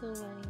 各位。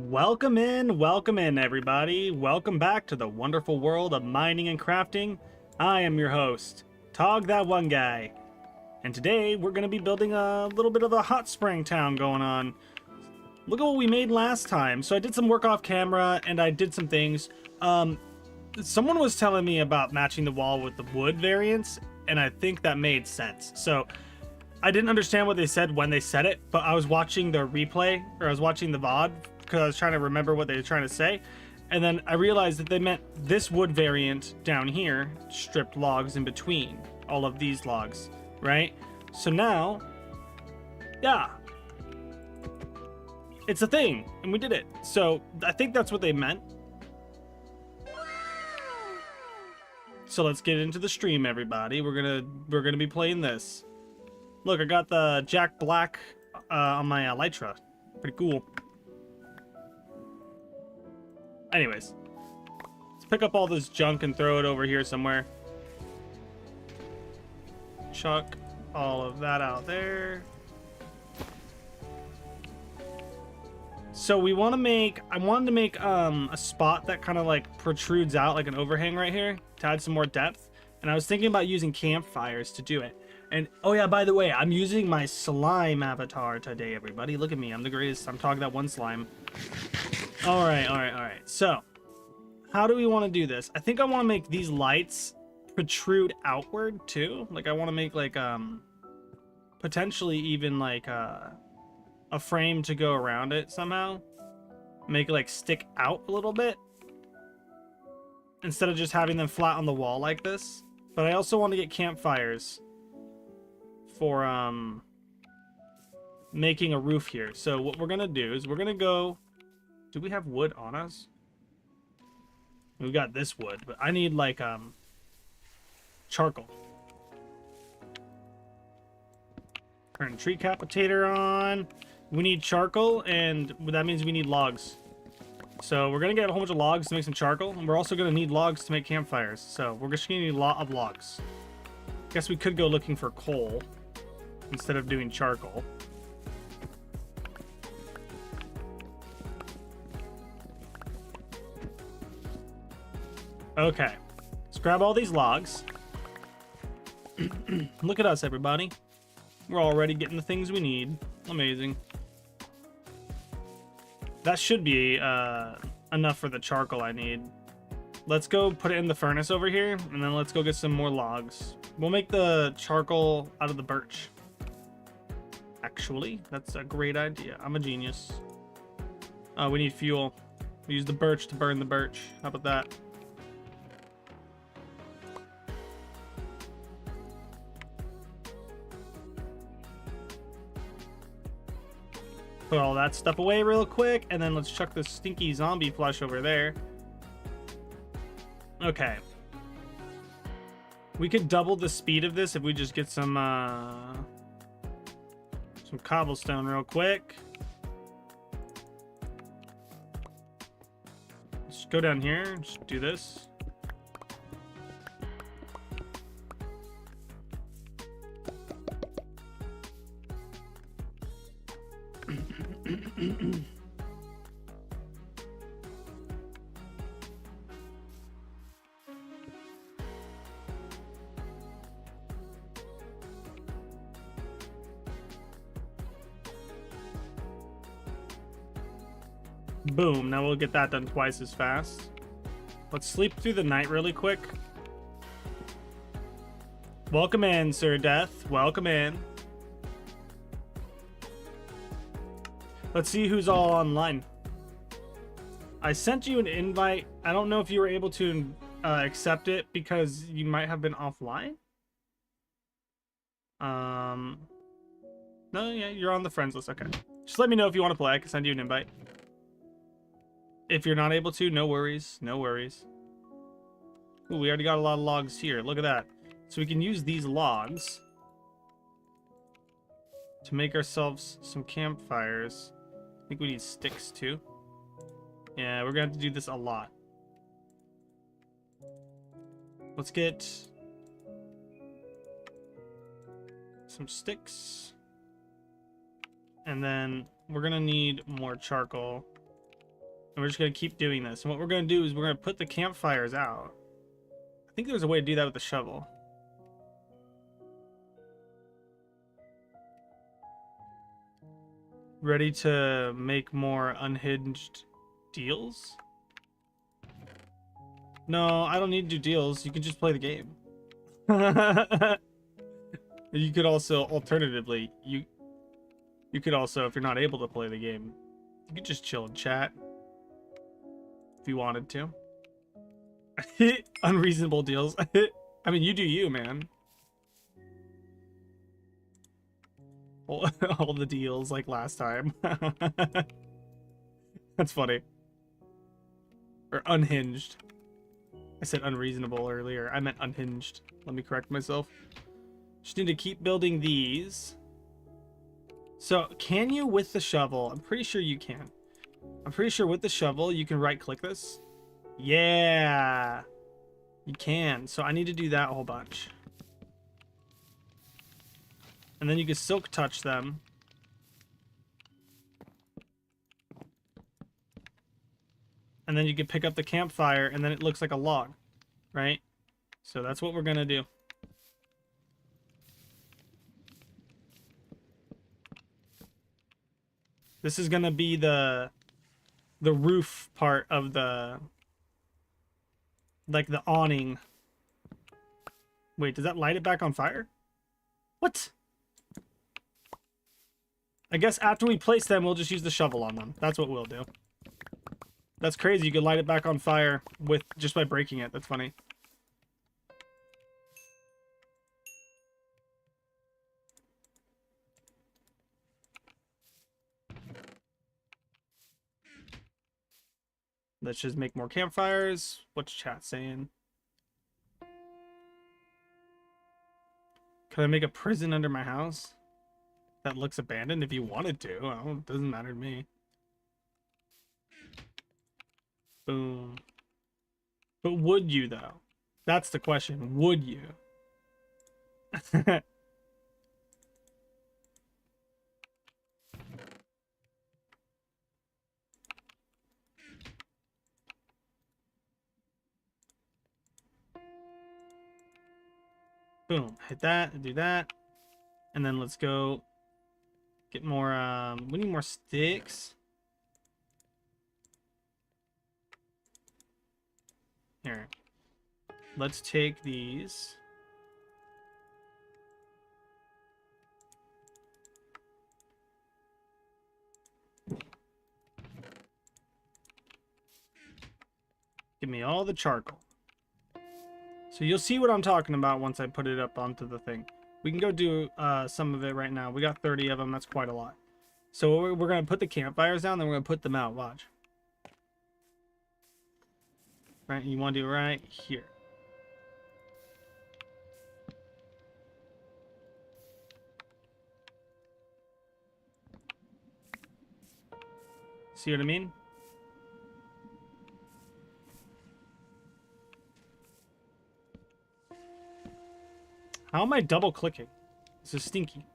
Welcome in, everybody. Welcome back to the wonderful world of mining and crafting. I am your host, TOGthatoneguy, and today we're going to be building a little bit of a hot spring town going on. Look at what we made last time. So I did some work off camera, and I did some things. Someone was telling me about matching the wall with the wood variants, and I think that made sense. So I didn't understand what they said when they said it, but I was watching the replay, or I was watching the VOD, because I was trying to remember what they were trying to say. And then I realized that they meant this wood variant down here, stripped logs in between all of these logs, right? So now, yeah, it's a thing, and we did it. So I think that's what they meant. So let's get into the stream, everybody. We're gonna be playing this. Look, I got the Jack Black on my Elytra. Pretty cool. Anyways, let's pick up all this junk and throw it over here somewhere. Chuck all of that out there. So we want to make, I wanted to make a spot that kind of like protrudes out like an overhang right here to add some more depth. And I was thinking about using campfires to do it. And oh yeah, by the way, I'm using my slime avatar today, everybody. Look at me, I'm the greatest. I'm talking that one slime. All right. So, how do we want to do this? I think I want to make these lights protrude outward too. Like I want to make like potentially even like a frame to go around it somehow. Make it like stick out a little bit instead of just having them flat on the wall like this. But I also want to get campfires for making a roof here. So what we're gonna do is we're gonna go. Do we have wood on us? We've got this wood, but I need like charcoal. Turn tree capitator on. We need charcoal, and that means we need logs. So we're gonna get a whole bunch of logs to make some charcoal, and we're also gonna need logs to make campfires. So we're just gonna need a lot of logs. Guess we could go looking for coal instead of doing charcoal. Okay, let's grab all these logs. Look at us, everybody. We're already getting the things we need. Amazing. That should be enough for the charcoal I need. Let's go put it in the furnace over here, and then let's go get some more logs. We'll make the charcoal out of the birch. Actually, that's a great idea. I'm a genius. We need fuel. We use the birch to burn the birch. How about that? Put all that stuff away real quick, and then let's chuck the stinky zombie flesh over there. Okay. We could double the speed of this if we just get some cobblestone real quick. Let's go down here, just do this. Boom, now we'll get that done twice as fast. Let's sleep through the night really quick. Welcome in, Sir Death. Welcome in. Let's see who's all online. I sent you an invite. I don't know if you were able to accept it because you might have been offline. No, yeah, you're on the friends list. Okay. Just let me know if you want to play. I can send you an invite. If you're not able to, no worries. No worries. Ooh, we already got a lot of logs here. Look at that. So we can use these logs to make ourselves some campfires. I think we need sticks too. Yeah, we're gonna have to do this a lot. Let's get some sticks. And then we're gonna need more charcoal. And we're just going to keep doing this. And what we're going to do is we're going to put the campfires out. I think there's a way to do that with the shovel. Ready to make more unhinged deals? No, I don't need to do deals. You can just play the game. You could also, alternatively, you could also, if you're not able to play the game, you could just chill and chat if you wanted to. Unreasonable deals. I mean, you do you, man. All the deals like last time. That's funny. Or unhinged. I said unreasonable earlier. I meant unhinged. Let me correct myself. Just need to keep building these. So, can you with the shovel? I'm pretty sure you can. I'm pretty sure with the shovel, you can right-click this. Yeah! You can. So, I need to do that a whole bunch. And then you can silk touch them. And then you can pick up the campfire, and then it looks like a log. Right? So, that's what we're going to do. This is going to be the roof part of the, like the awning. Wait, does that light it back on fire? What? I guess after we place them, we'll just use the shovel on them. That's what we'll do. That's crazy. You could light it back on fire with just by breaking it. That's funny. Let's just make more campfires. What's chat saying? Can I make a prison under my house that looks abandoned? If you wanted to. Well, it doesn't matter to me. Boom. But would you, though? That's the question. Would you? Boom. Hit that. Do that. And then let's go get more. We need more sticks. Here. Let's take these. Give me all the charcoal. So you'll see what I'm talking about once I put it up onto the thing. We can go do some of it right now. We got 30 of them. That's quite a lot. So we're going to put the campfires down, then we're going to put them out. Watch. Right, you want to do it right here. See what I mean? How am I double clicking? This is stinky.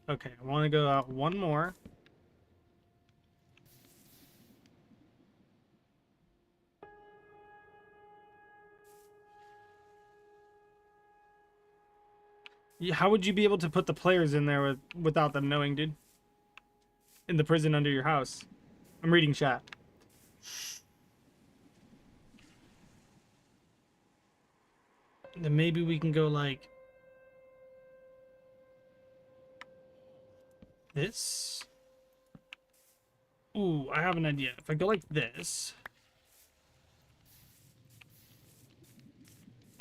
Okay, I want to go out one more. How would you be able to put the players in there without them knowing, dude? In the prison under your house. I'm reading chat. Then maybe we can go like this. Ooh, I have an idea. If I go like this,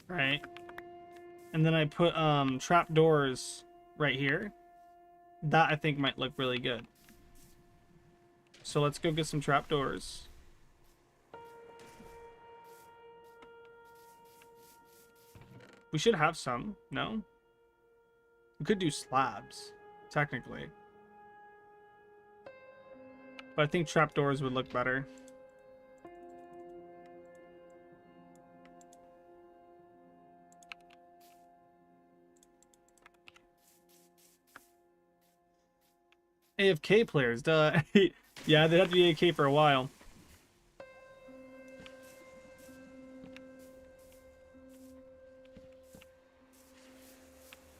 right? And then I put trap doors right here. That I think might look really good. So let's go get some trap doors. We should have some, no? We could do slabs, technically. But I think trapdoors would look better. AFK players, duh. Yeah, they'd have to be AFK for a while.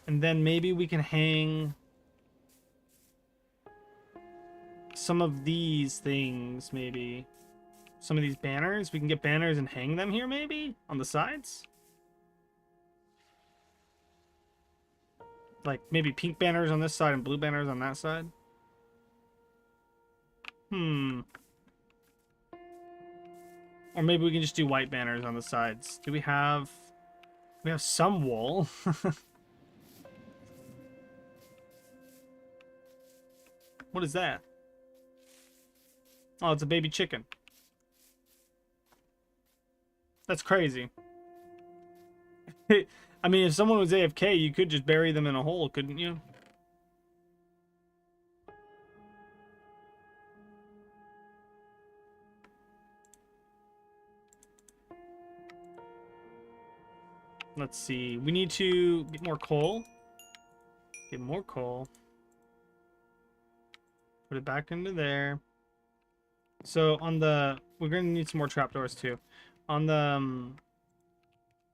And then maybe we can hang some of these things, maybe. Some of these banners. We can get banners and hang them here, maybe? On the sides? Like, maybe pink banners on this side and blue banners on that side? Or maybe we can just do white banners on the sides. Do we have... We have some wool. What is that? Oh, it's a baby chicken. That's crazy. I mean, if someone was AFK, you could just bury them in a hole, couldn't you? Let's see. We need to get more coal. Get more coal. Put it back into there. So on the... We're going to need some more trapdoors too. On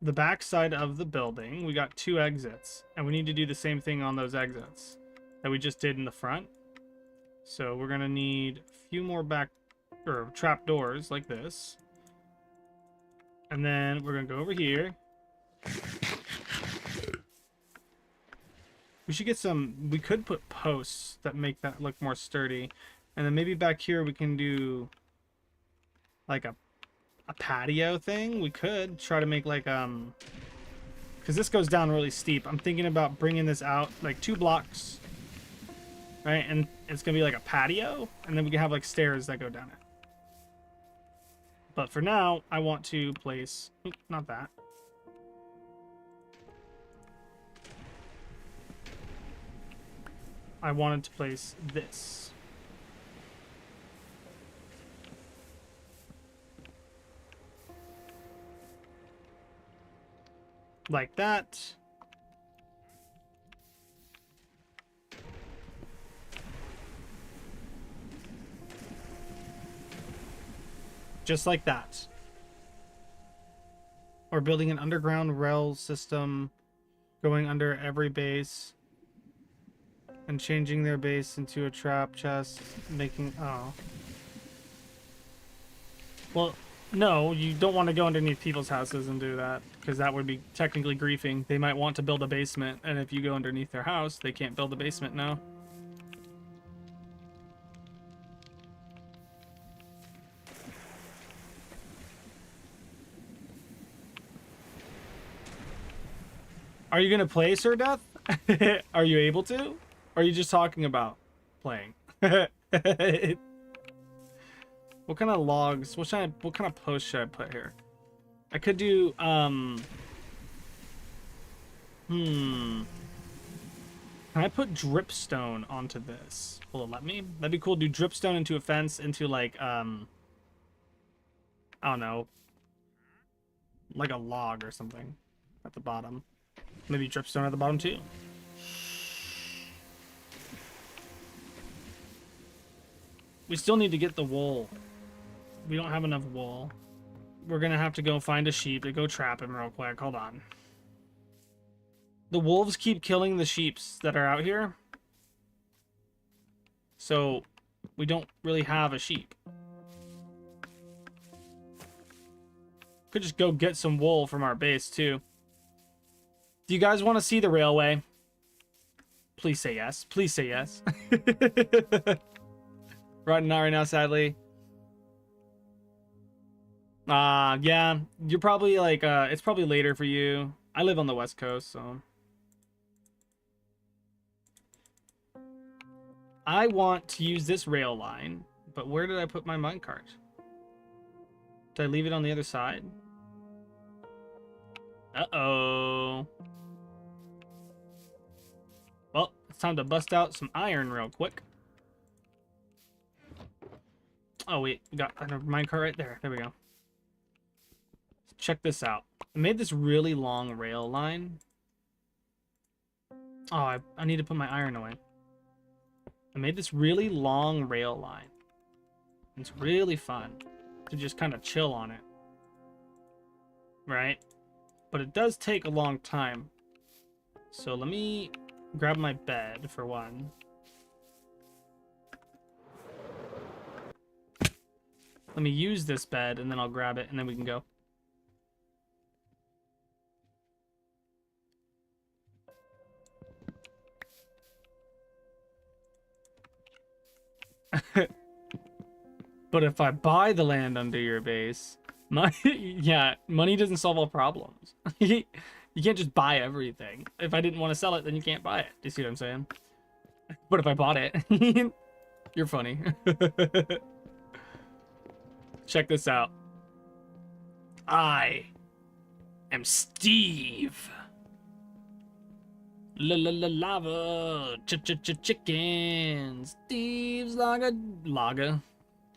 the back side of the building, we got 2 exits. And we need to do the same thing on those exits that we just did in the front. So we're going to need a few more back... or trapdoors like this. And then we're going to go over here. We should get some... We could put posts that make that look more sturdy. And then maybe back here we can do like a patio thing. We could try to make like because this goes down really steep. I'm thinking about bringing this out like 2 blocks, right? And it's gonna be like a patio, and then we can have like stairs that go down it. But for now, I want to place... not that. I wanted to place this. Like that. Just like that. Or building an underground rail system going under every base and changing their base into a trap chest, making... oh. Well, no, you don't want to go underneath people's houses and do that, because that would be technically griefing. They might want to build a basement, and if you go underneath their house, they can't build a basement now. Are you gonna play, Sir Death? Are you able to? Or are you just talking about playing? What kind of logs? What kind of post should I put here? I could do Can I put dripstone onto this? Will it let me? That'd be cool. Do dripstone into a fence, into like I don't know, like a log or something at the bottom. Maybe dripstone at the bottom too. We still need to get the wool. We don't have enough wool. We're gonna have to go find a sheep to go trap him real quick. Hold on. The wolves keep killing the sheeps that are out here. So we don't really have a sheep. Could just go get some wool from our base too. Do you guys want to see the railway? Please say yes. Please say yes. Not right now, sadly. Yeah. You're probably like, it's probably later for you. I live on the West Coast, so. I want to use this rail line, but where did I put my minecart? Did I leave it on the other side? Uh-oh. Well, it's time to bust out some iron real quick. Oh, wait. We got a minecart right there. There we go. Check this out. I made this really long rail line. Oh, I need to put my iron away. I made this really long rail line. It's really fun to just kind of chill on it. Right? But it does take a long time. So let me grab my bed for one. Let me use this bed and then I'll grab it and then we can go. But if I buy the land under your base, money doesn't solve all problems. You can't just buy everything. If I didn't want to sell it, then you can't buy it. Do you see what I'm saying? But if I bought it, you're funny. Check this out. I am Steve. Lava. Chicken. Steve's Laga.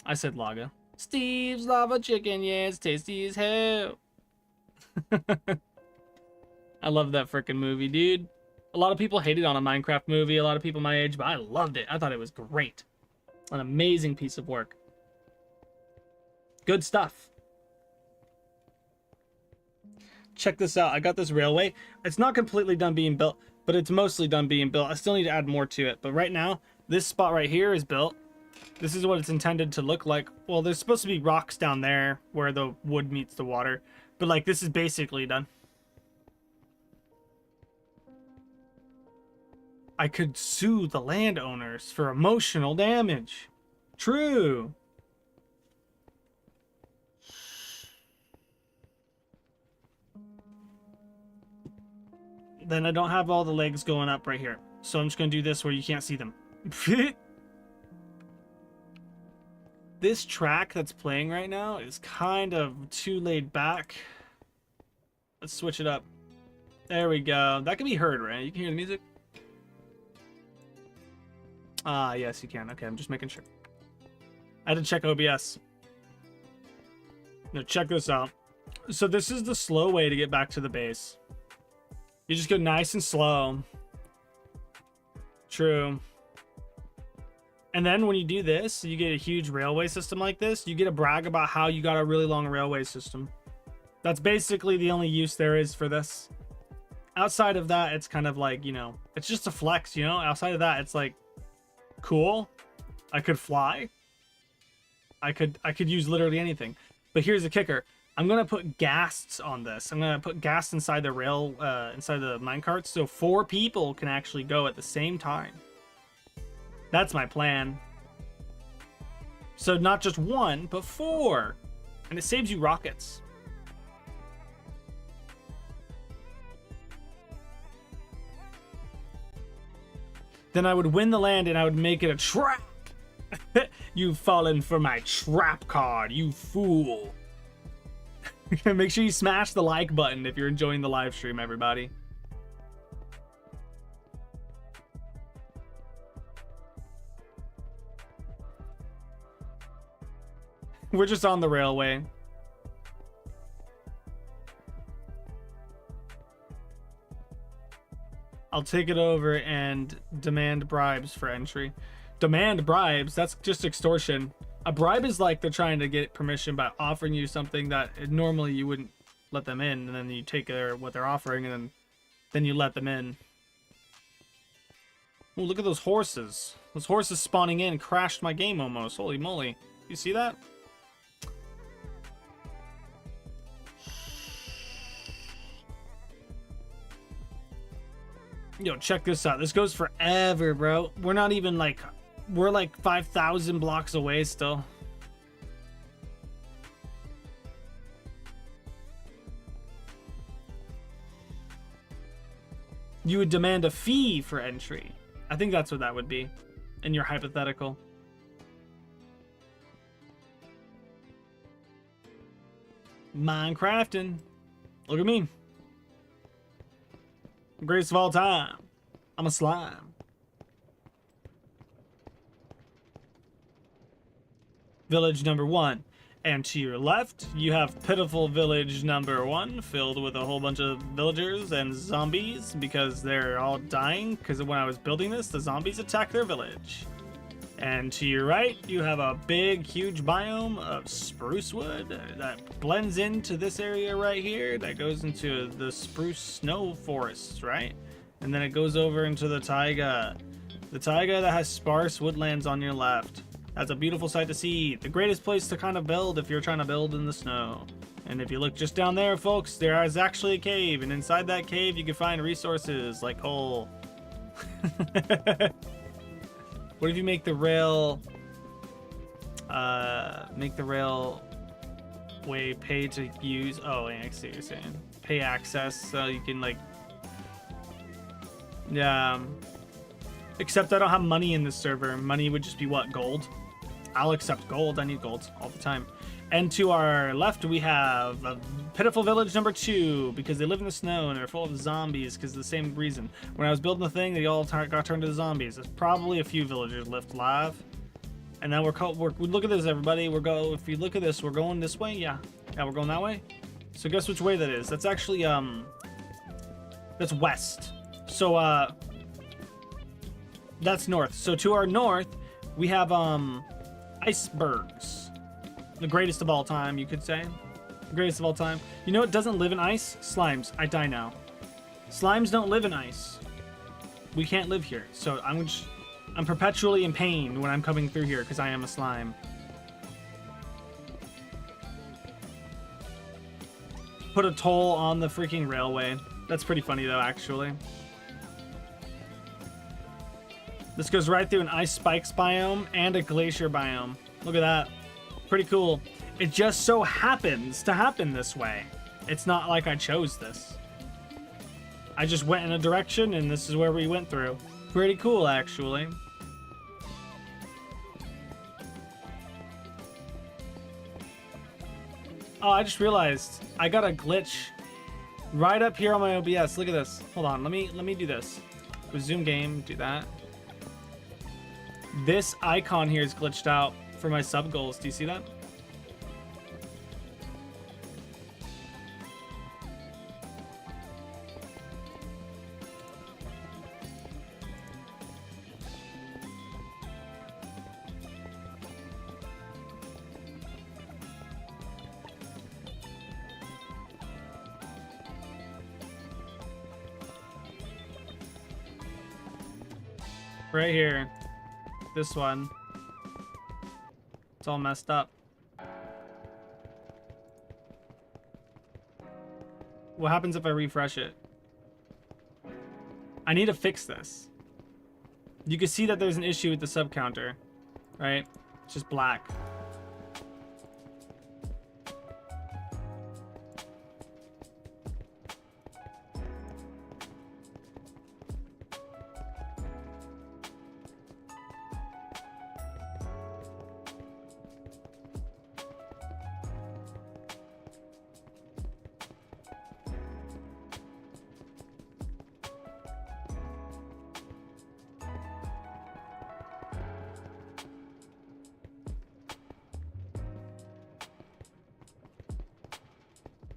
I said Laga. Steve's Lava Chicken. Yeah, it's tasty as hell. I love that freaking movie, dude. A lot of people hated on a Minecraft movie, a lot of people my age, but I loved it. I thought it was great. An amazing piece of work. Good stuff. Check this out. I got this railway. It's not completely done being built, but it's mostly done being built. I still need to add more to it. But right now, this spot right here is built. This is what it's intended to look like. Well, there's supposed to be rocks down there where the wood meets the water. But like, this is basically done. I could sue the landowners for emotional damage. True. Then I don't have all the legs going up right here. So I'm just going to do this where you can't see them. This track that's playing right now is kind of too laid back. Let's switch it up. There we go. That can be heard, right? You can hear the music? Ah, yes, you can. Okay, I'm just making sure. I had to check OBS. Now, check this out. So this is the slow way to get back to the base. You just go nice and slow. True. And then when you do this, you get a huge railway system like this. You get to brag about how you got a really long railway system. That's basically the only use there is for this. Outside of that, it's kind of like, you know, it's just a flex, you know? Outside of that, it's like, cool. I could fly. I could use literally anything. But here's the kicker. I'm gonna put ghasts on this. I'm gonna put ghast inside the rail, inside the minecarts, so 4 people can actually go at the same time. That's my plan. So not just 1, but 4, and it saves you rockets. Then I would win the land and I would make it a trap. You've fallen for my trap card, you fool. Make sure you smash the like button if you're enjoying the live stream, everybody. We're just on the railway. I'll take it over and demand bribes for entry. Demand bribes? That's just extortion. A bribe is like they're trying to get permission by offering you something that normally you wouldn't let them in, and then you take what they're offering, and then you let them in. Oh, look at those horses. Those horses spawning in crashed my game almost. Holy moly. You see that? Yo, check this out. This goes forever, bro. We're not even like... We're like 5,000 blocks away still. You would demand a fee for entry. I think that's what that would be in your hypothetical. Minecrafting. Look at me. Greatest of all time. I'm a slime. Village number 1. And to your left, you have pitiful village number 1, filled with a whole bunch of villagers and zombies because they're all dying. Because when I was building this, the zombies attacked their village. And to your right, you have a big, huge biome of spruce wood that blends into this area right here. That goes into the spruce snow forests, right? And then it goes over into the taiga. The taiga that has sparse woodlands on your left. That's a beautiful sight to see. The greatest place to kind of build if you're trying to build in the snow. And if you look just down there, folks, there is actually a cave. And inside that cave, you can find resources like coal. What if you make the rail way pay to use? Oh, yeah, I see what you're saying. Pay access so you can like, yeah. Except I don't have money in this server. Money would just be what, gold? I'll accept gold. I need gold all the time. And to our left, we have a pitiful village number 2 because they live in the snow and they're full of zombies because of the same reason. When I was building the thing, they all got turned into zombies. There's probably a few villagers left alive. And now we look at this, everybody. If you look at this, we're going this way. Yeah, we're going that way. So guess which way that is? That's actually that's west. So that's north. So to our north, we have icebergs. The greatest of all time, you could say. The greatest of all time. You know what doesn't live in ice? Slimes. I die now. Slimes don't live in ice. We can't live here. So I'm perpetually in pain when I'm coming through here because I am a slime. Put a toll on the freaking railway. That's pretty funny though, actually. This goes right through an ice spikes biome and a glacier biome. Look at that. Pretty cool. It just so happens to happen this way. It's not like I chose this. I just went in a direction and this is where we went through. Pretty cool, actually. Oh, I just realized I got a glitch right up here on my OBS. Look at this. Hold on, let me do this. Resume game, do that. This icon here is glitched out for my sub goals. Do you see that? Right here. This one. It's all messed up. What happens if I refresh it? I need to fix this. You can see that there's an issue with the sub counter, right? It's just black.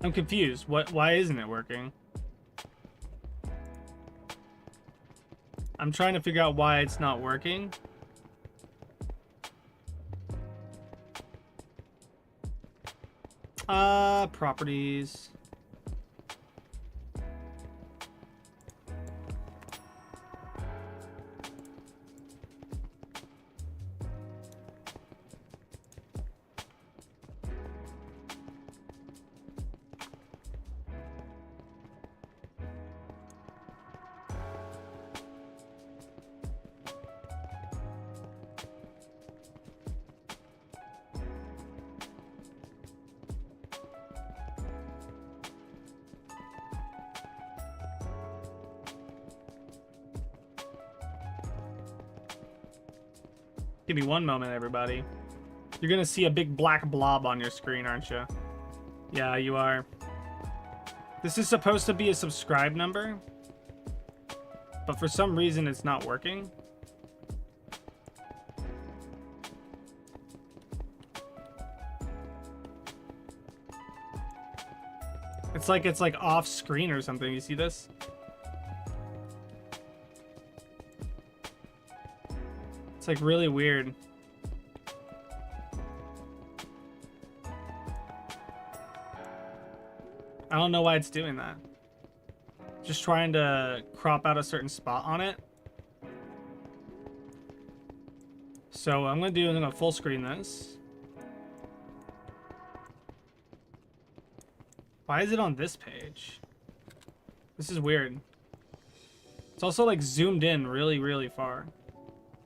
I'm confused. Why isn't it working? I'm trying to figure out why it's not working. Properties. Give me one moment, everybody. You're gonna see a big black blob on your screen, aren't you? Yeah, you are. This is supposed to be a subscribe number, but for some reason it's not working. It's like off screen or something. You see this? It's like really weird. I don't know why it's doing that. Just trying to crop out a certain spot on it. So I'm gonna do, I'm gonna full screen this. Why is it on this page? This is weird. It's also like zoomed in really, really far.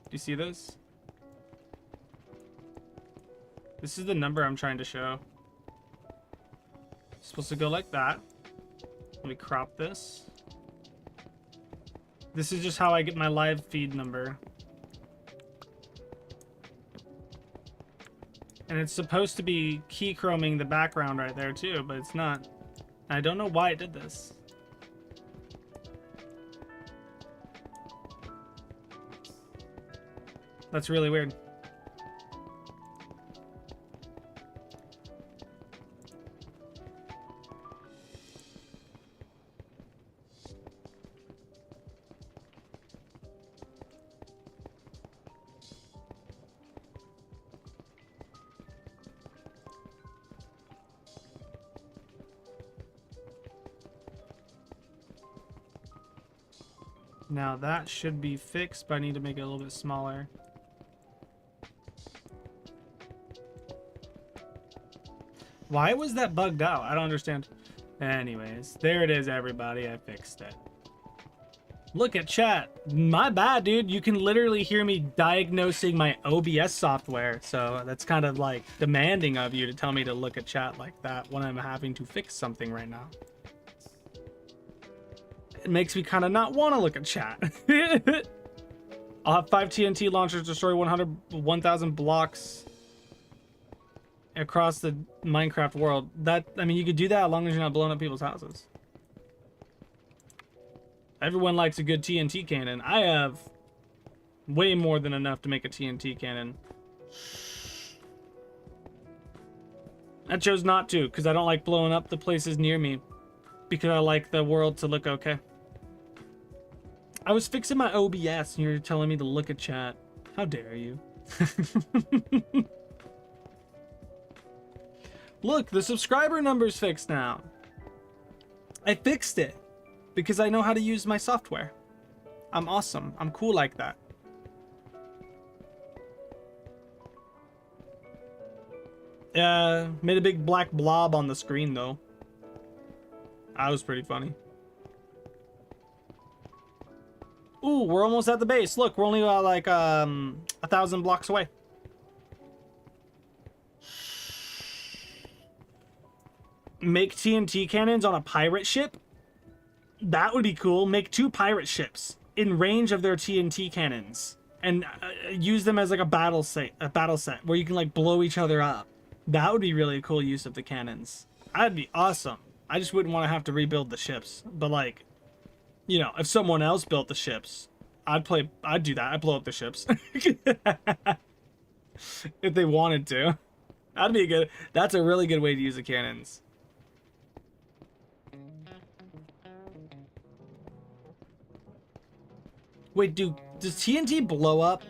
Do you see this? This is the number I'm trying to show. It's supposed to go like that. Let me crop this. This is just how I get my live feed number. And it's supposed to be key chroming the background right there too, but it's not. I don't know why it did this. That's really weird. Now that should be fixed, but I need to make it a little bit smaller. Why was that bugged out? I don't understand. Anyways, there it is, everybody. I fixed it. Look at chat. My bad, dude. You can literally hear me diagnosing my OBS software. So that's kind of like demanding of you to tell me to look at chat like that when I'm having to fix something right now. It makes me kind of not want to look at chat. I'll have 5 TNT launchers destroy 1,000 blocks across the Minecraft world. That, I mean, you could do that as long as you're not blowing up people's houses. Everyone likes a good TNT cannon. I have way more than enough to make a TNT cannon. I chose not to because I don't like blowing up the places near me, because I like the world to look okay. I was fixing my OBS and you're telling me to look at chat. How dare you? Look, the subscriber number's fixed now. I fixed it because I know how to use my software. I'm awesome. I'm cool like that. Made a big black blob on the screen though. That was pretty funny. Ooh, we're almost at the base. Look, we're only like 1,000 blocks away. Make TNT cannons on a pirate ship? That would be cool. Make 2 pirate ships in range of their TNT cannons and use them as like a battle set where you can like blow each other up. That would be really cool use of the cannons. That'd be awesome. I just wouldn't want to have to rebuild the ships. But like, you know, if someone else built the ships, I'd do that. I'd blow up the ships. If they wanted to. That'd be good. That's a really good way to use the cannons. Wait, does TNT blow up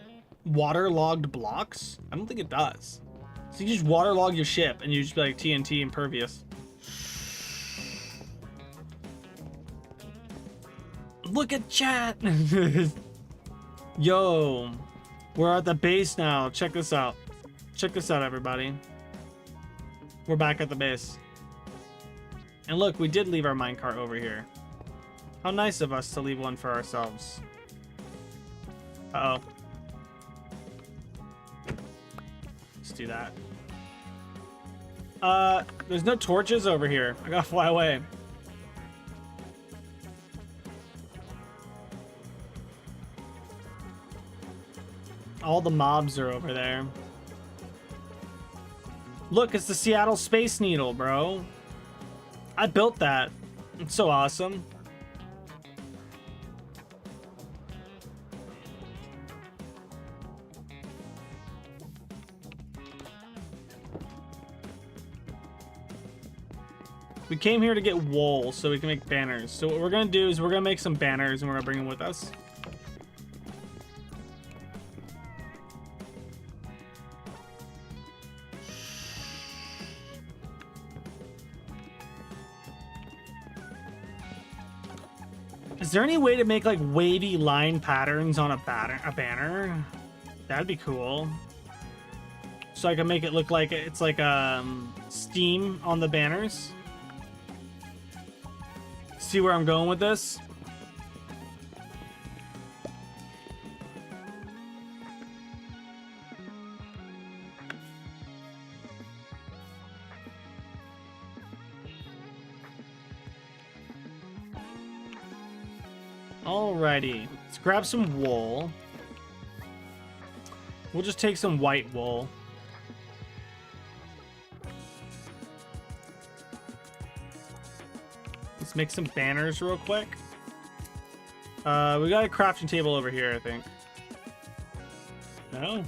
waterlogged blocks? I don't think it does. So you just waterlog your ship and you just be like TNT impervious. Look at chat. Yo, we're at the base now. Check this out. Check this out, everybody. We're back at the base. And look, we did leave our minecart over here. How nice of us to leave one for ourselves. Uh-oh. Let's do that. There's no torches over here. I gotta fly away. All the mobs are over there. Look, it's the Seattle Space Needle, bro. I built that. It's so awesome. We came here to get wool so we can make banners. So what we're gonna do is we're gonna make some banners and we're gonna bring them with us. Is there any way to make like wavy line patterns on a banner? That'd be cool. So I can make it look like it's like steam on the banners. See where I'm going with this? Alrighty, let's grab some wool. We'll just take some white wool. Let's make some banners real quick. We got a crafting table over here, I think. No?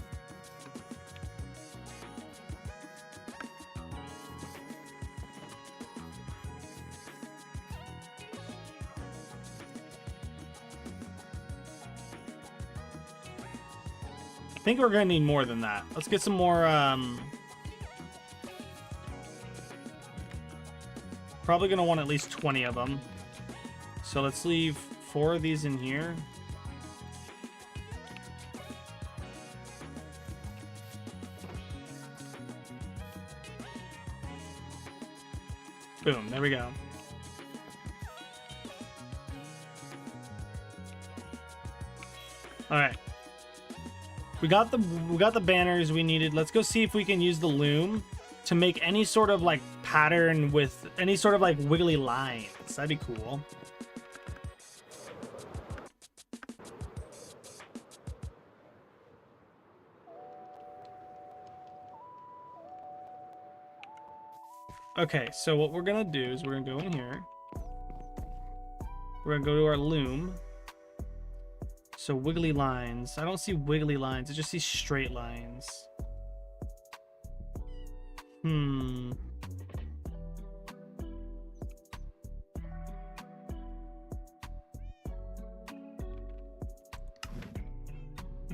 I think we're gonna need more than that. Let's get some more, probably gonna want at least 20 of them. So let's leave 4 of these in here. Boom, there we go. All right. We got the banners we needed. Let's go see if we can use the loom to make any sort of like pattern with any sort of like wiggly lines. That'd be cool. Okay, so what we're gonna do is we're gonna go in here. We're gonna go to our loom. So wiggly lines. I don't see wiggly lines. I just see straight lines. I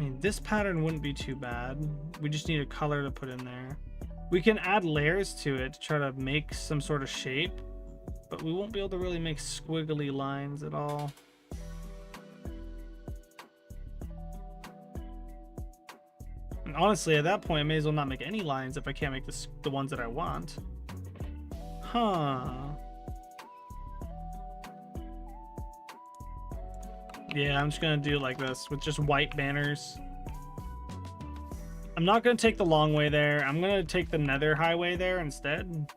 mean, this pattern wouldn't be too bad. We just need a color to put in there. We can add layers to it to try to make some sort of shape, but we won't be able to really make squiggly lines at all. And honestly, at that point, I may as well not make any lines if I can't make the ones that I want. Huh. Yeah, I'm just gonna do it like this with just white banners. I'm not gonna take the long way there. I'm gonna take the nether highway there instead.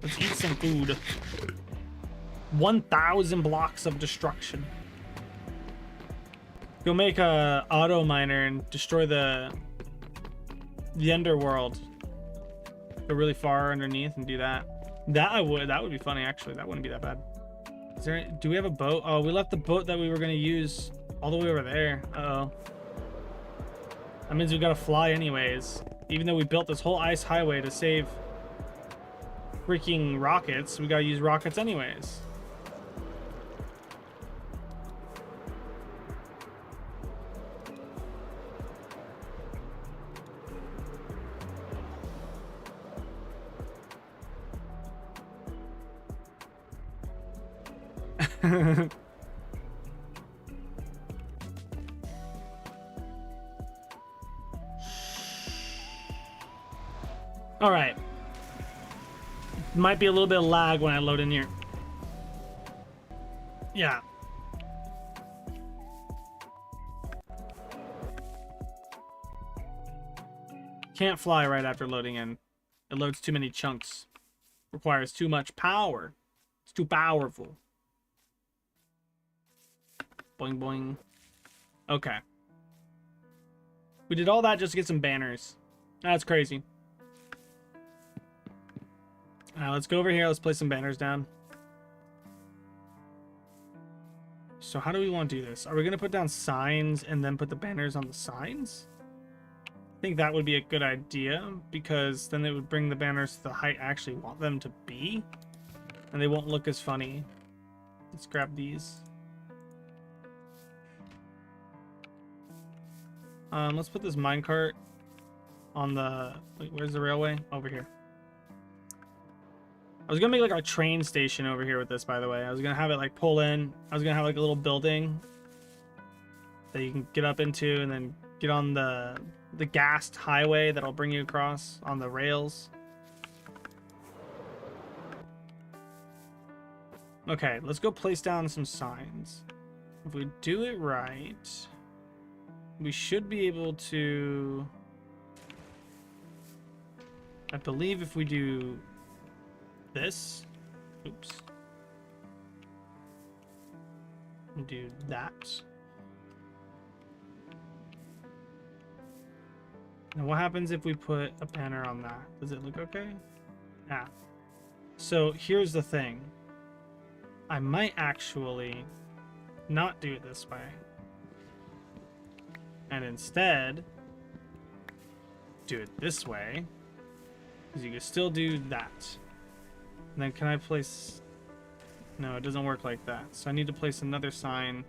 Let's eat some food. 1,000 blocks of destruction. Go make a auto miner and destroy the underworld. Go really far underneath and do that. That would be funny actually. That wouldn't be that bad. Do we have a boat? Oh, we left the boat that we were gonna use all the way over there. Uh-oh. That means we gotta fly anyways. Even though we built this whole ice highway to save freaking rockets, we gotta use rockets anyways. All right. Might be a little bit of lag when I load in here. Yeah. Can't fly right after loading in. It loads too many chunks. Requires too much power. It's too powerful. Boing, boing. Okay. We did all that just to get some banners. That's crazy. Let's go over here. Let's place some banners down. So how do we want to do this? Are we going to put down signs and then put the banners on the signs? I think that would be a good idea because then it would bring the banners to the height I actually want them to be. And they won't look as funny. Let's grab these. Let's put this minecart on the... Wait, where's the railway? Over here. I was gonna make like a train station over here with this, by the way. I was gonna have it like pull in. I was gonna have like a little building that you can get up into and then get on the gassed highway that'll bring you across on the rails. Okay, let's go place down some signs. If we do it right, we should be able to... I believe if we do this... Oops. Do that. Now what happens if we put a banner on that? Does it look okay? Yeah. So here's the thing. I might actually not do it this way. And instead do it this way. Because you can still do that. And then can I place... No, it doesn't work like that. So I need to place another sign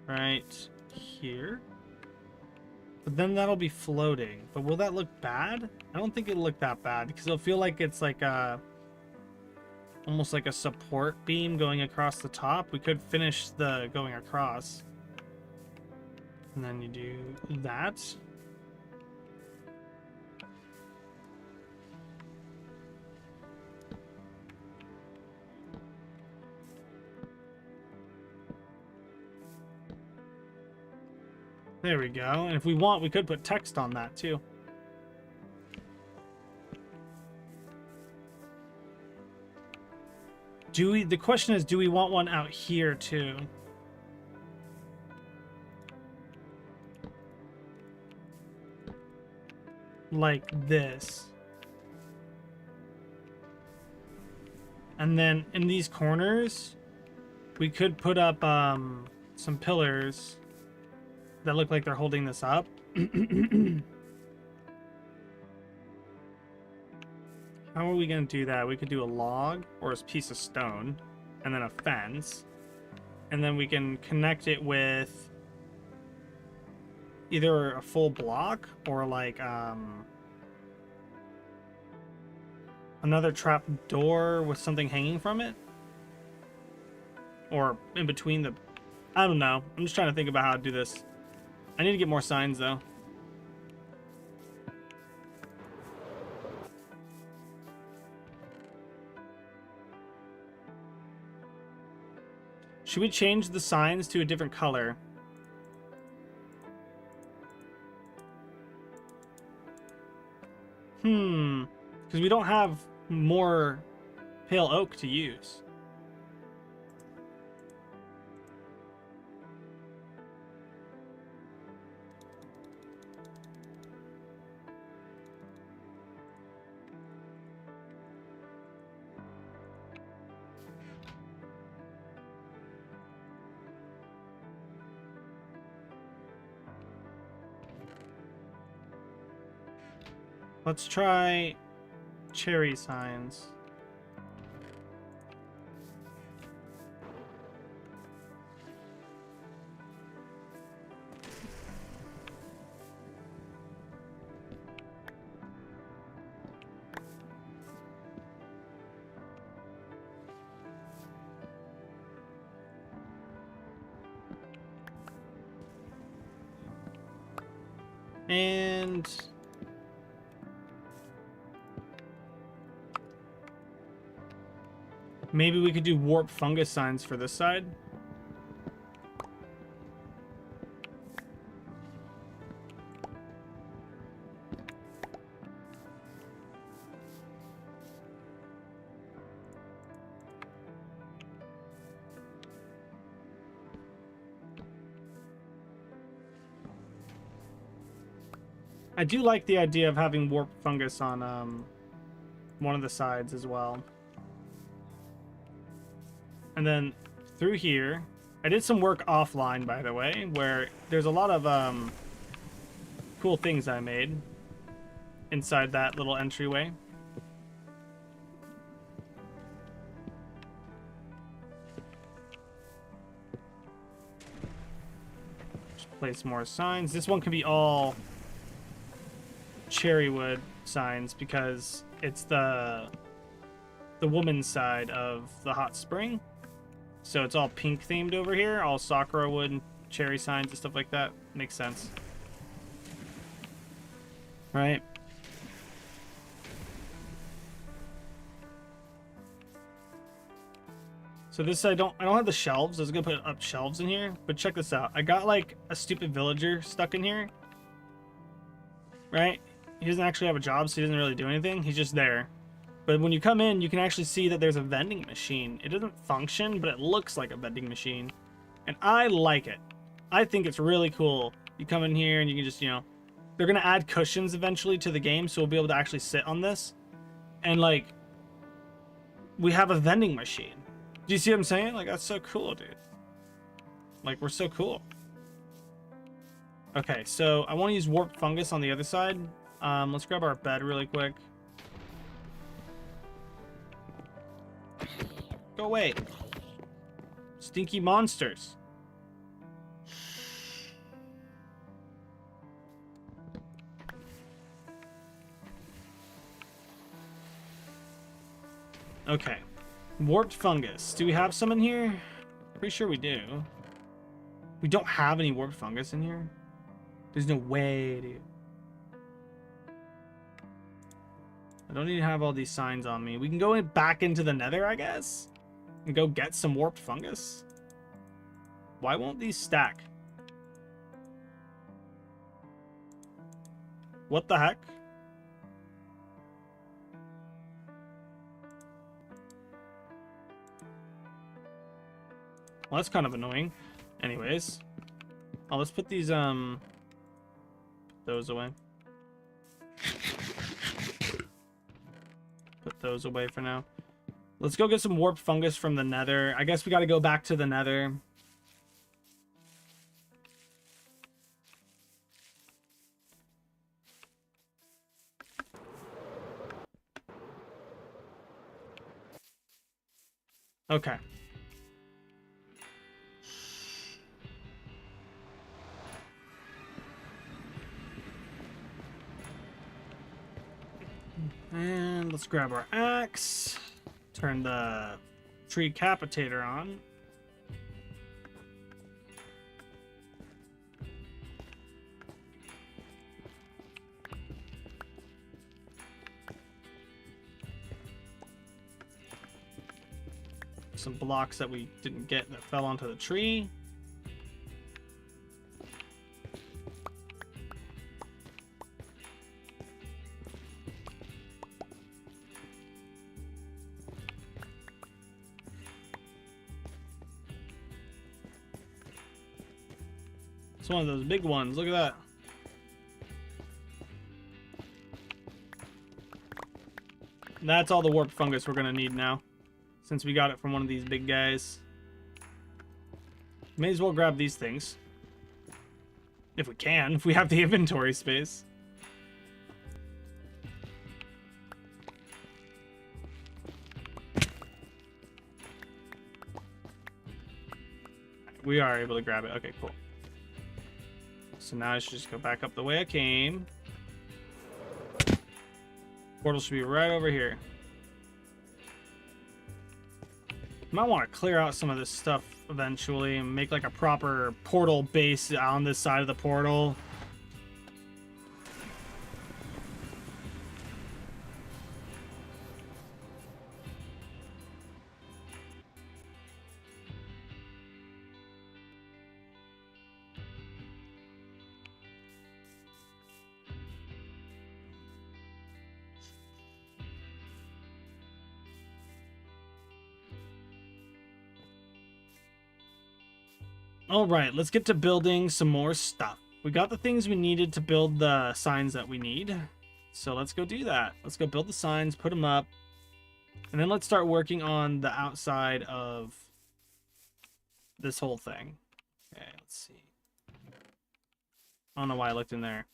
right here. But then that'll be floating. But will that look bad? I don't think it'll look that bad because it'll feel like it's like a almost like a support beam going across the top. We could finish the going across. And then you do that. There we go. And if we want, we could put text on that too. The question is, do we want one out here too? Like this. And then in these corners, we could put up some pillars that look like they're holding this up. How are we going to do that? We could do a log or a piece of stone and then a fence. And then we can connect it with either a full block or like another trap door with something hanging from it. Or in between the... I don't know. I'm just trying to think about how to do this. I need to get more signs though. Should we change the signs to a different color? Because we don't have more pale oak to use. Let's try cherry signs. And maybe we could do warp fungus signs for this side. I do like the idea of having warp fungus on one of the sides as well. And then through here, I did some work offline, by the way, where there's a lot of cool things I made inside that little entryway. Just place more signs. This one can be all cherry wood signs because it's the woman's side of the hot spring. So it's all pink themed over here, all sakura wood and cherry signs and stuff like that. Makes sense. Right? So this, I don't have the shelves. I was gonna put up shelves in here, but check this out. I got like a stupid villager stuck in here. Right? He doesn't actually have a job, so he doesn't really do anything. He's just there. But when you come in, you can actually see that there's a vending machine. It doesn't function, but it looks like a vending machine. And I like it. I think it's really cool. You come in here and you can just, you know, they're going to add cushions eventually to the game, so we'll be able to actually sit on this. And, like, we have a vending machine. Do you see what I'm saying? Like, that's so cool, dude. Like, we're so cool. Okay, so I want to use warped fungus on the other side. Let's grab our bed really quick. Go away. Stinky monsters. Okay. Warped fungus. Do we have some in here? Pretty sure we do. We don't have any warped fungus in here. There's no way, dude. I don't need to have all these signs on me. We can go back into the nether, I guess, and go get some warped fungus. Why won't these stack? What the heck? Well, that's kind of annoying. Anyways. Oh, let's put these, those away. Put those away for now. Let's go get some warped fungus from the nether. I guess we got to go back to the nether. Okay. And let's grab our axe. Turn the tree capitator on. Some blocks that we didn't get that fell onto the tree. It's one of those big ones. Look at that. That's all the warped fungus we're gonna need now, since we got it from one of these big guys. May as well grab these things. If we can, if we have the inventory space. We are able to grab it. Okay, cool. So now I should just go back up the way I came. Portal should be right over here. Might want to clear out some of this stuff eventually and make like a proper portal base on this side of the portal. All right, let's get to building some more stuff. We got the things we needed to build the signs that we need. So let's go do that. Let's go build the signs, put them up. And then let's start working on the outside of this whole thing. Okay, let's see. I don't know why I looked in there.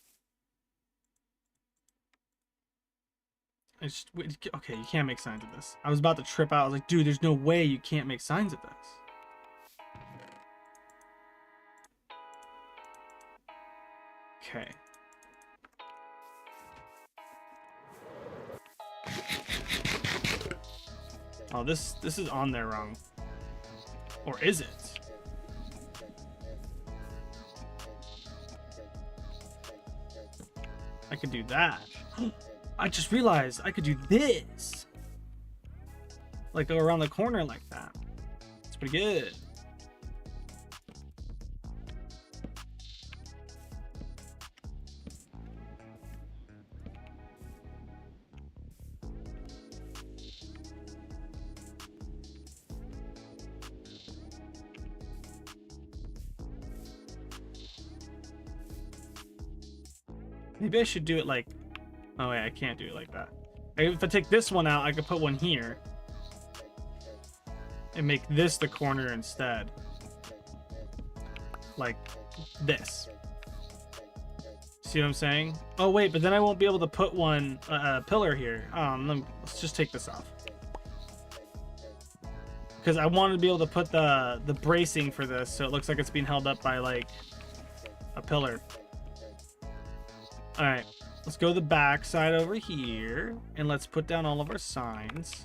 Okay, you can't make signs of this. I was about to trip out. I was like, dude, there's no way you can't make signs of this. Okay. Oh, this is on there wrong. Or is it? I could do that. I just realized I could do this. Like go around the corner like that. It's pretty good. Maybe I should do it like... Oh wait, I can't do it like that. If I take this one out, I could put one here. And make this the corner instead. Like this. See what I'm saying? Oh wait, but then I won't be able to put one pillar here. Let's just take this off. Because I wanted to be able to put the bracing for this so it looks like it's being held up by like a pillar. Alright, let's go to the back side over here, and let's put down all of our signs.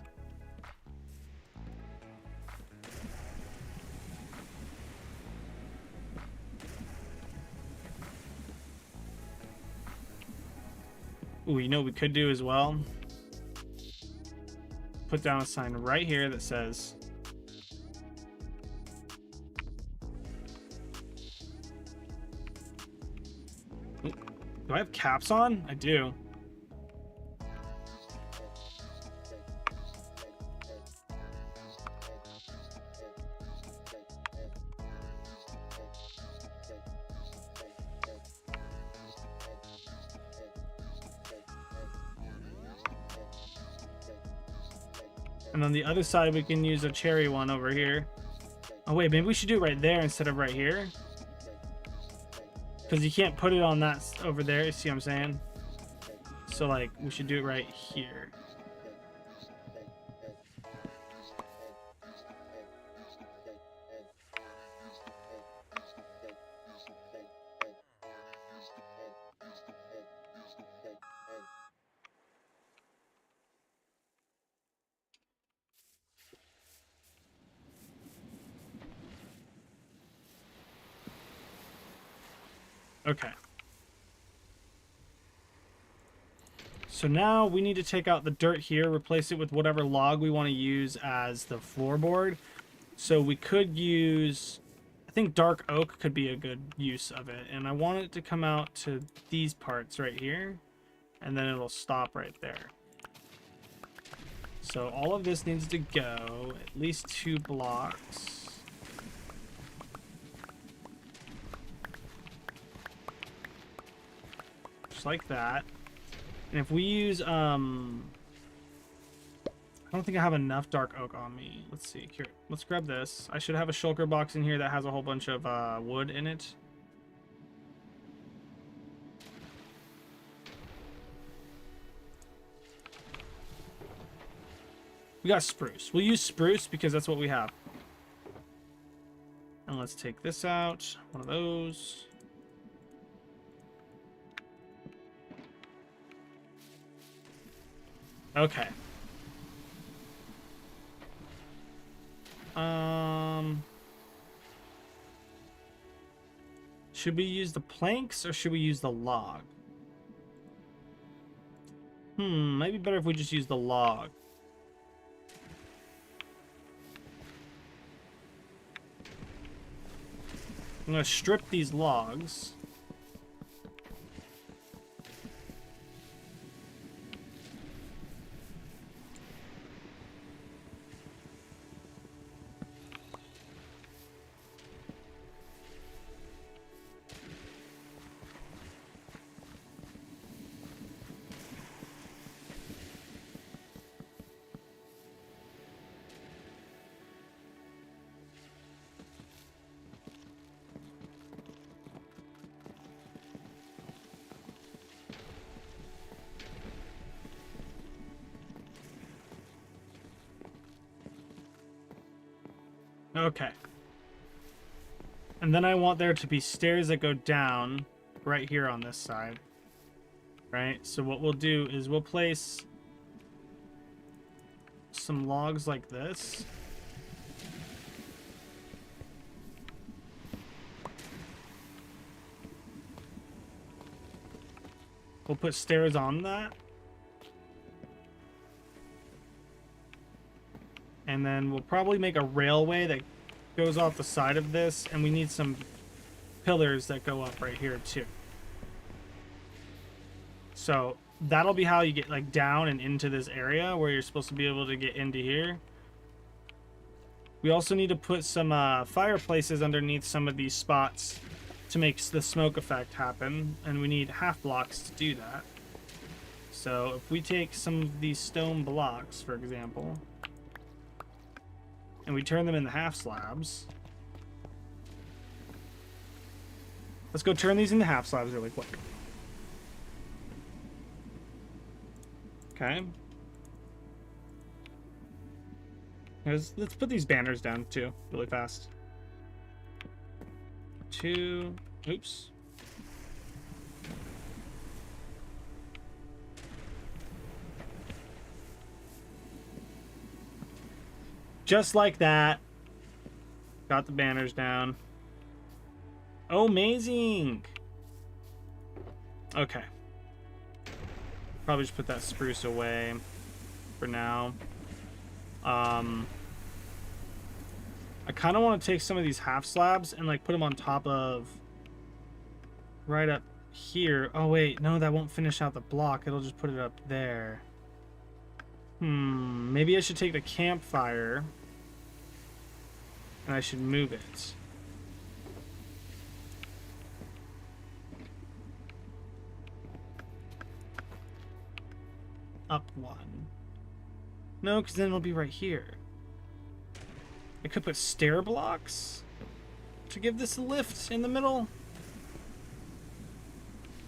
Ooh, you know what we could do as well? Put down a sign right here that says... Do I have caps on? I do. And on the other side, we can use a cherry one over here. Oh wait, maybe we should do it right there instead of right here. Because you can't put it on that over there, you see what I'm saying? So like, we should do it right here. Okay. So now we need to take out the dirt here, replace it with whatever log we want to use as the floorboard. So we could use, I think dark oak could be a good use of it. And I want it to come out to these parts right here. And then it'll stop right there. So all of this needs to go at least 2 blocks. Like that. And if we use I don't think I have enough dark oak on me. Let's see here, let's grab this. I should have a shulker box in here that has a whole bunch of wood in it. We got spruce. We'll use spruce because that's what we have. And let's take this out, one of those. Okay. Should we use the planks or should we use the log? Maybe better if we just use the log. I'm gonna strip these logs. Okay. And then I want there to be stairs that go down right here on this side. Right? So what we'll do is we'll place some logs like this. We'll put stairs on that. And then we'll probably make a railway that goes off the side of this, and we need some pillars that go up right here too. So that'll be how you get like down and into this area where you're supposed to be able to get into here. We also need to put some fireplaces underneath some of these spots to make the smoke effect happen, and we need half blocks to do that. So if we take some of these stone blocks, for example, and we turn them into half slabs. Let's go turn these into half slabs really quick. Okay. Let's put these banners down too, really fast. 2. Oops. Just like that. Got the banners down. Oh, amazing. Okay. Probably just put that spruce away for now. I kind of want to take some of these half slabs and like put them on top of right up here. Oh wait, no, that won't finish out the block. It'll just put it up there. Maybe I should take the campfire and I should move it. Up 1. No, because then it'll be right here. I could put stair blocks to give this a lift in the middle.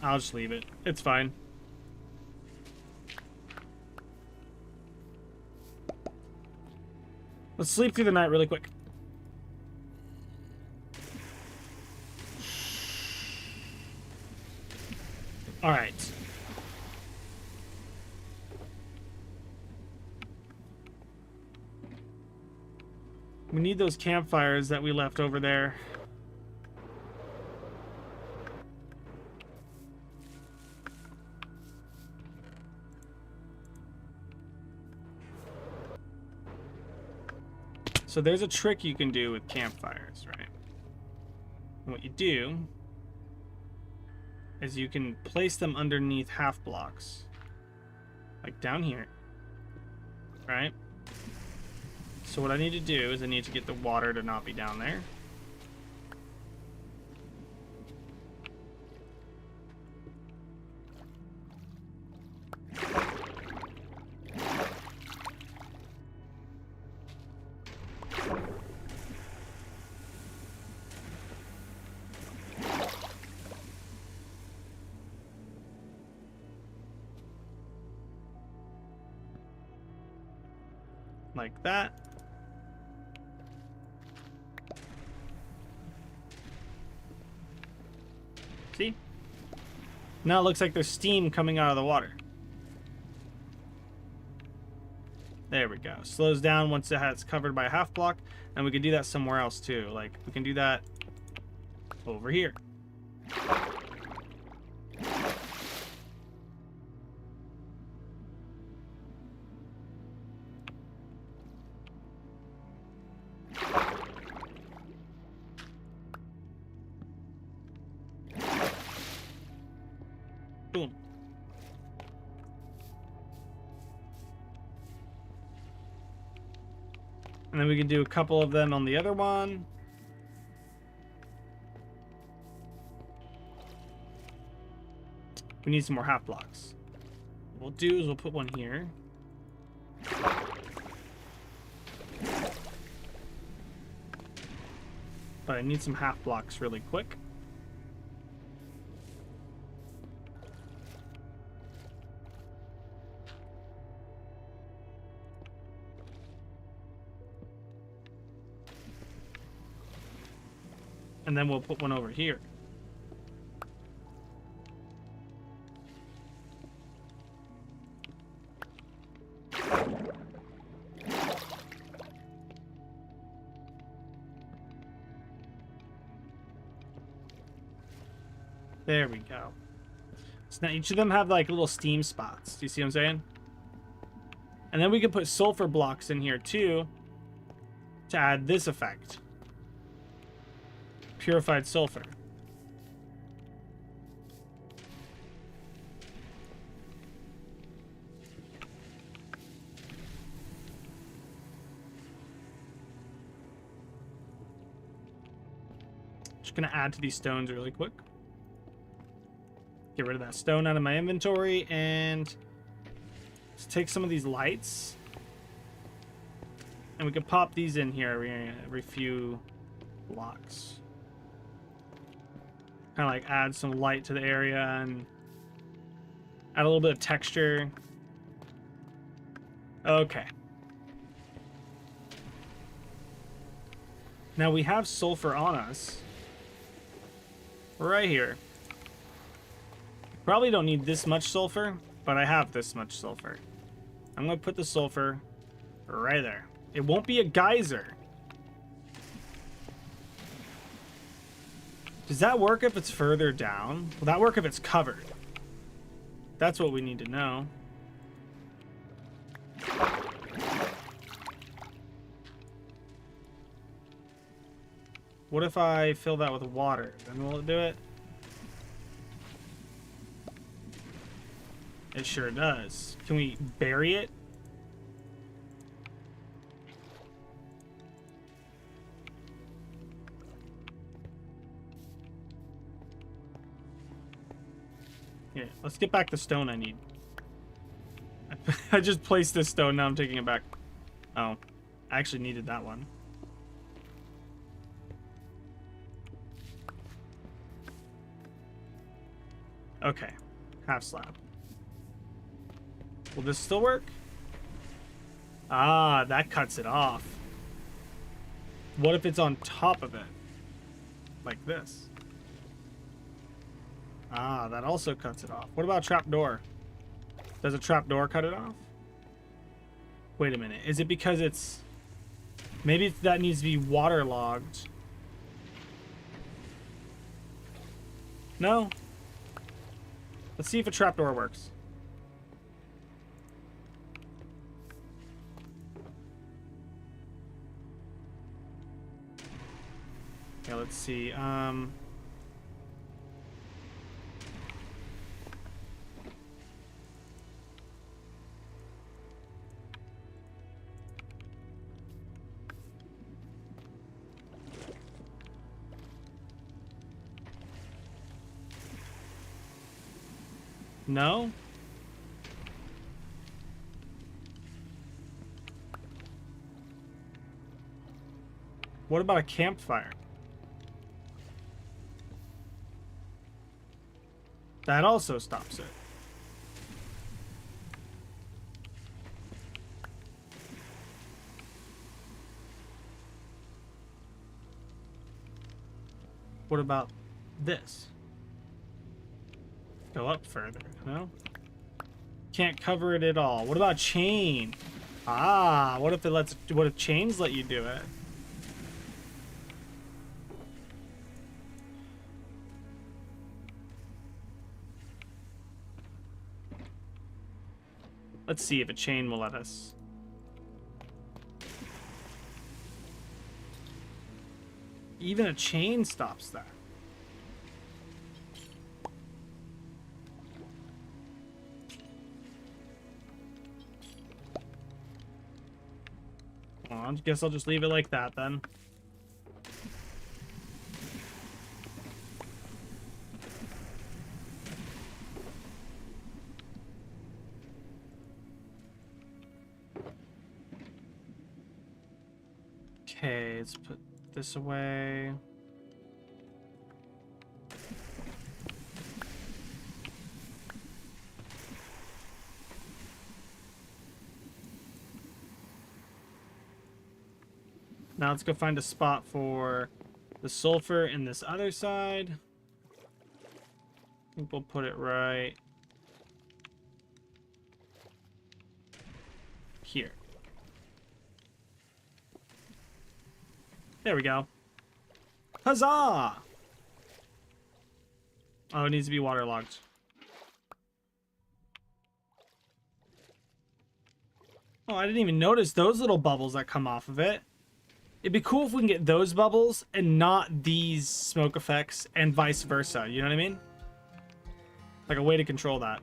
I'll just leave it. It's fine. Let's sleep through the night really quick. All right. We need those campfires that we left over there. So there's a trick you can do with campfires, right? And what you do is you can place them underneath half blocks. Like down here. Right? So what I need to do is I need to get the water to not be down there. Like that. See? Now it looks like there's steam coming out of the water. There we go. Slows down once it's covered by a half block, and we can do that somewhere else too. Like we can do that over here. Boom. And then we can do a couple of them on the other one. We need some more half blocks. What we'll do is we'll put one here. But I need some half blocks really quick. And then we'll put one over here. There we go. So now each of them have like little steam spots. Do you see what I'm saying? And then we can put sulfur blocks in here too to add this effect. Purified sulfur. Just gonna add to these stones really quick. Get rid of that stone out of my inventory and let's take some of these lights. And we can pop these in here every few blocks. Kind of like add some light to the area and add a little bit of texture. Okay. Now we have sulfur on us. Right here. Probably don't need this much sulfur, but I have this much sulfur. I'm going to put the sulfur right there. It won't be a geyser. Does that work if it's further down? Will that work if it's covered? That's what we need to know. What if I fill that with water? Then will it do it? It sure does. Can we bury it? Yeah, let's get back the stone I need. I just placed this stone, now I'm taking it back. Oh, I actually needed that one. Okay, half slab. Will this still work? Ah, that cuts it off. What if it's on top of it? Like this. Ah, that also cuts it off. What about trapdoor? Does a trapdoor cut it off? Wait a minute. Is it because it's... Maybe that needs to be waterlogged. No? Let's see if a trapdoor works. Okay, let's see. No? What about a campfire? That also stops it. What about this? Go up further, no? Can't cover it at all. What about chain? Ah, what if chains let you do it? Let's see if a chain will let us. Even a chain stops that. Well, I guess I'll just leave it like that then. Okay, let's put this away. Now let's go find a spot for the sulfur in this other side. I think we'll put it right here. There we go. Huzzah! Oh, it needs to be waterlogged. Oh, I didn't even notice those little bubbles that come off of it. It'd be cool if we can get those bubbles and not these smoke effects and vice versa. You know what I mean? Like a way to control that.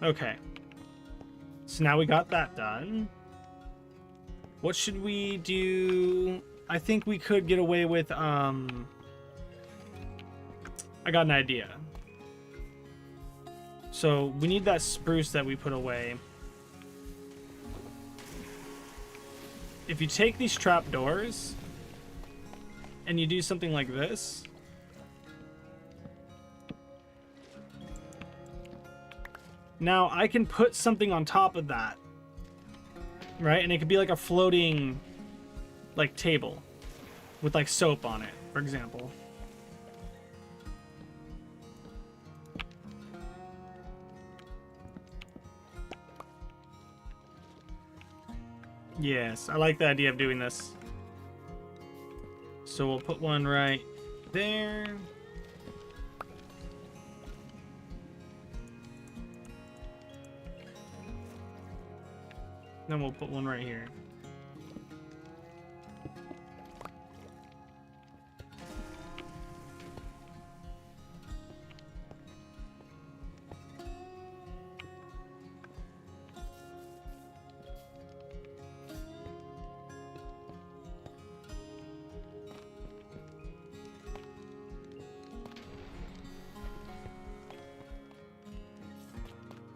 Okay. So now we got that done. What should we do? I think we could get away with, I got an idea. So we need that spruce that we put away. If you take these trapdoors and you do something like this, now I can put something on top of that, right? And it could be like a floating, like, table with like soap on it, for example. Yes, I like the idea of doing this. So we'll put one right there. Then we'll put one right here.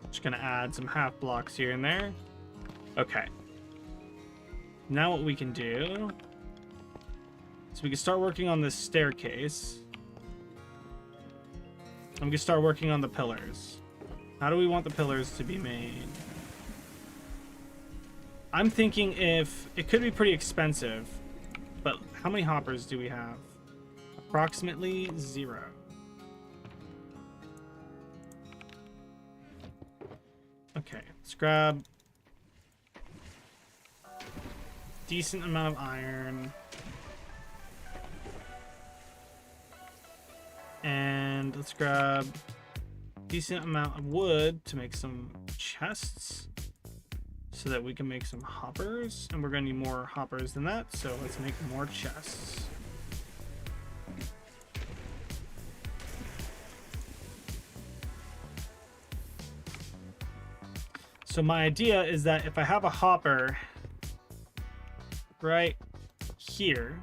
Just gonna add some half blocks here and there. Okay. Now what we can do is we can start working on this staircase. And we can start working on the pillars. How do we want the pillars to be made? I'm thinking if it could be pretty expensive, but how many hoppers do we have? Approximately 0. Okay, let's grab decent amount of iron. And let's grab decent amount of wood to make some chests so that we can make some hoppers. And we're gonna need more hoppers than that, so let's make more chests. So my idea is that if I have a hopper right here,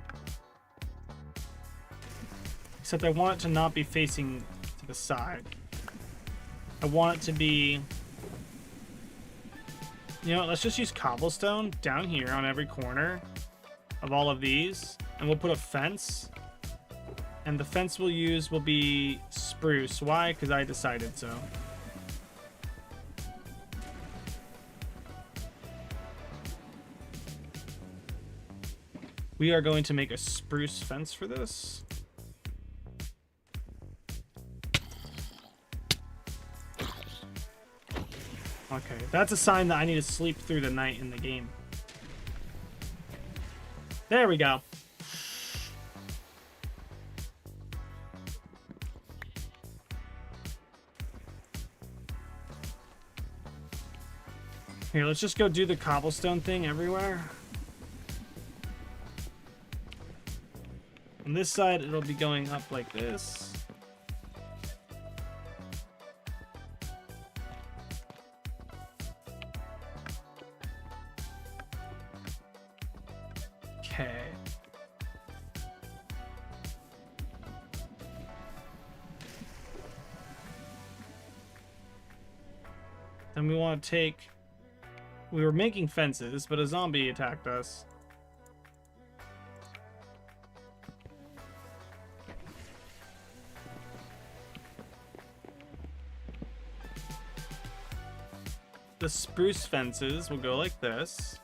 except I want it to not be facing to the side. I want it to be, you know, let's just use cobblestone down here on every corner of all of these, and we'll put a fence. And the fence we'll use will be spruce. Why? Because I decided so. We are going to make a spruce fence for this. Okay, that's a sign that I need to sleep through the night in the game. There we go. Here, let's just go do the cobblestone thing everywhere. On this side, it'll be going up like this. Okay. Then we want to take... We were making fences, but a zombie attacked us. The spruce fences will go like this.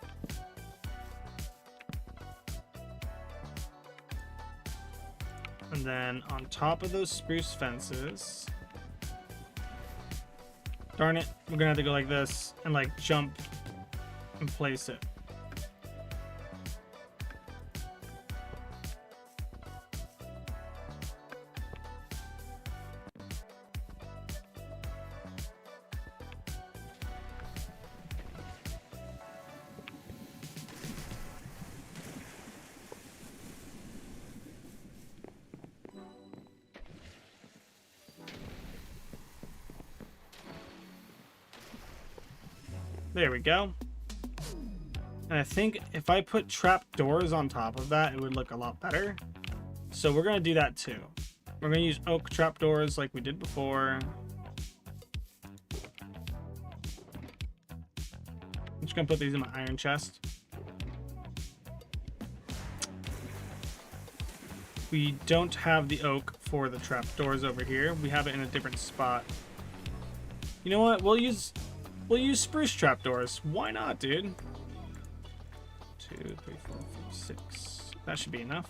And then on top of those spruce fences, darn it, we're gonna have to go like this and like jump and place it. There we go. And I think if I put trap doors on top of that, it would look a lot better. So we're going to do that too. We're going to use oak trap doors like we did before. I'm just going to put these in my iron chest. We don't have the oak for the trap doors over here. We have it in a different spot. You know what? We'll use spruce trapdoors. Why not, dude? 2, 3, 4, 5, 6. That should be enough.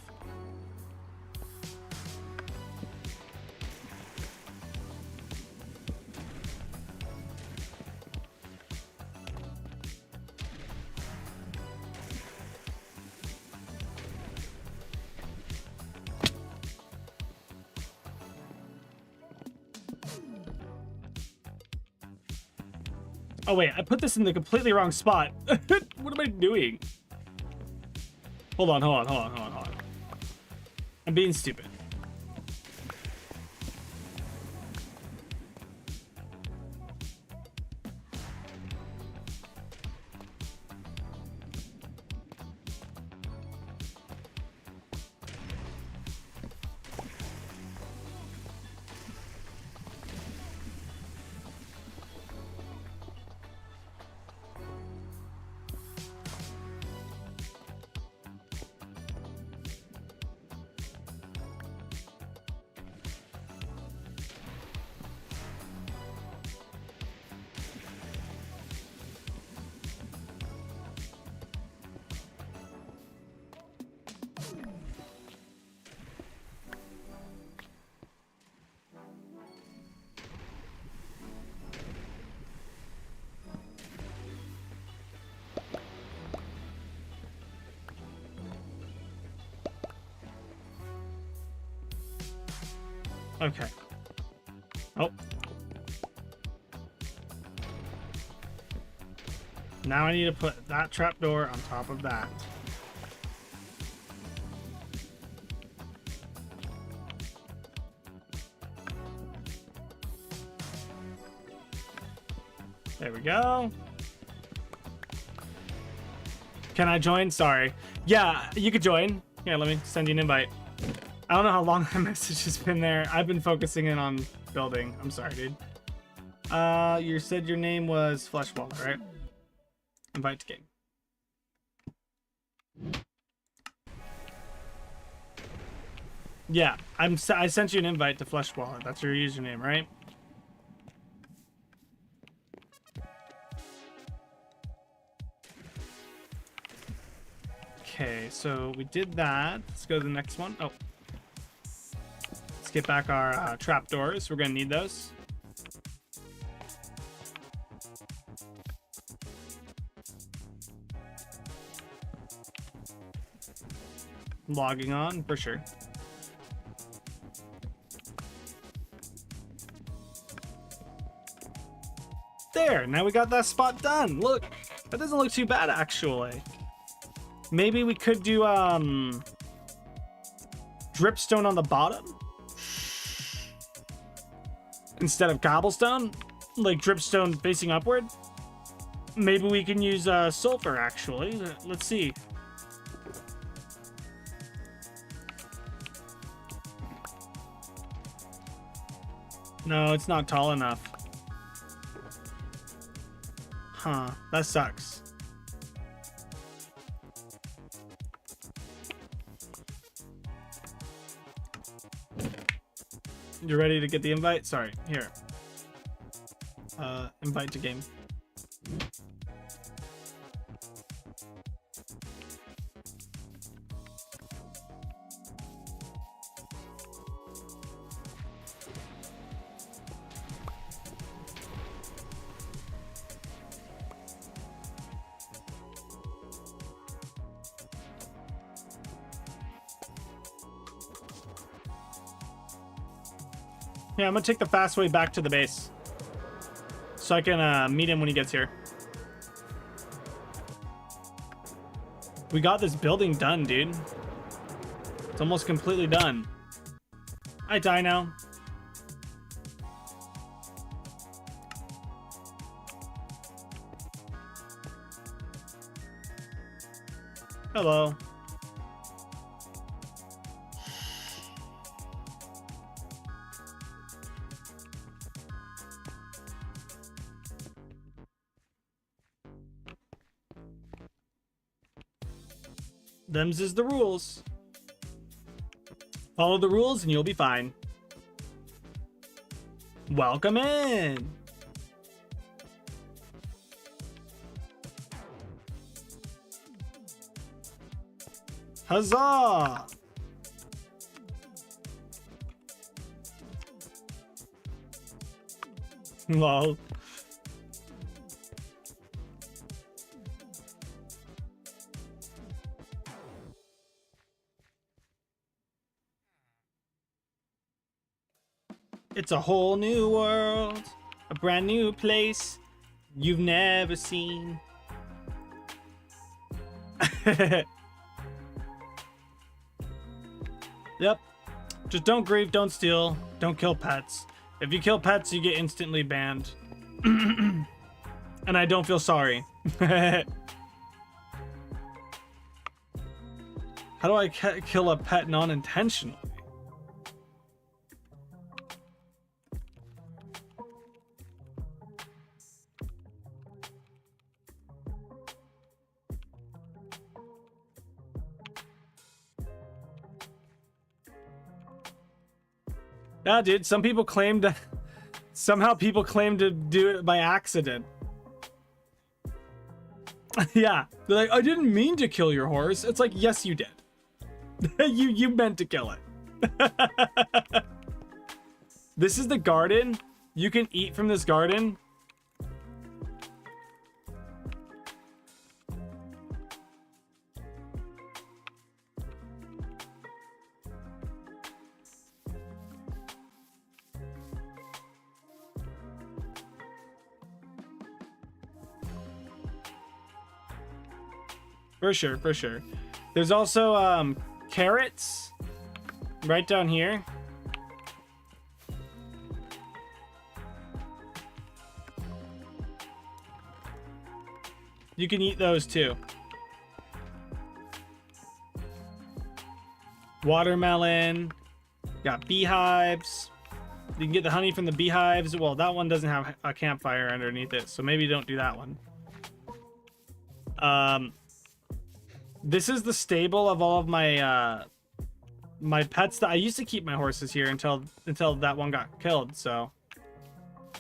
Oh wait, I put this in the completely wrong spot. What am I doing? Hold on. I'm being stupid. Okay. Oh. Now I need to put that trapdoor on top of that. There we go. Can I join? Sorry. Yeah, you could join. Yeah, let me send you an invite. I don't know how long that message has been there. I've been focusing in on building. I'm sorry, dude. You said your name was Fleshwaller, right? Invite to game. Yeah, I sent you an invite to Fleshwaller. That's your username, right? Okay, so we did that. Let's go to the next one. Oh. Let's get back our trapdoors. We're going to need those. Logging on, for sure. There, now we got that spot done. Look, that doesn't look too bad, actually. Maybe we could do dripstone on the bottom instead of cobblestone, like dripstone facing upward. Maybe we can use sulfur, actually. Let's see. No, it's not tall enough. Huh, that sucks. You ready to get the invite? Sorry, here. Invite to game. Yeah, I'm gonna take the fast way back to the base. So I can meet him when he gets here. We got this building done, dude. It's almost completely done. I die now. Hello. Them's is the rules. Follow the rules and you'll be fine. Welcome in. Huzzah! Lol. It's a whole new world, a brand new place you've never seen. Yep. Just don't grieve, don't steal, don't kill pets. If you kill pets, you get instantly banned. And I don't feel sorry. How do I kill a pet non-intentionally? Yeah, dude, some people claim to... Somehow people claim to do it by accident. Yeah, they're like, I didn't mean to kill your horse. It's like, yes, you did. you meant to kill it. This is the garden. You can eat from this garden. For sure, for sure. There's also carrots right down here. You can eat those too. Watermelon. Got beehives. You can get the honey from the beehives. Well, that one doesn't have a campfire underneath it, so maybe don't do that one. This is the stable of all of my my pets that I used to keep my horses here until that one got killed. So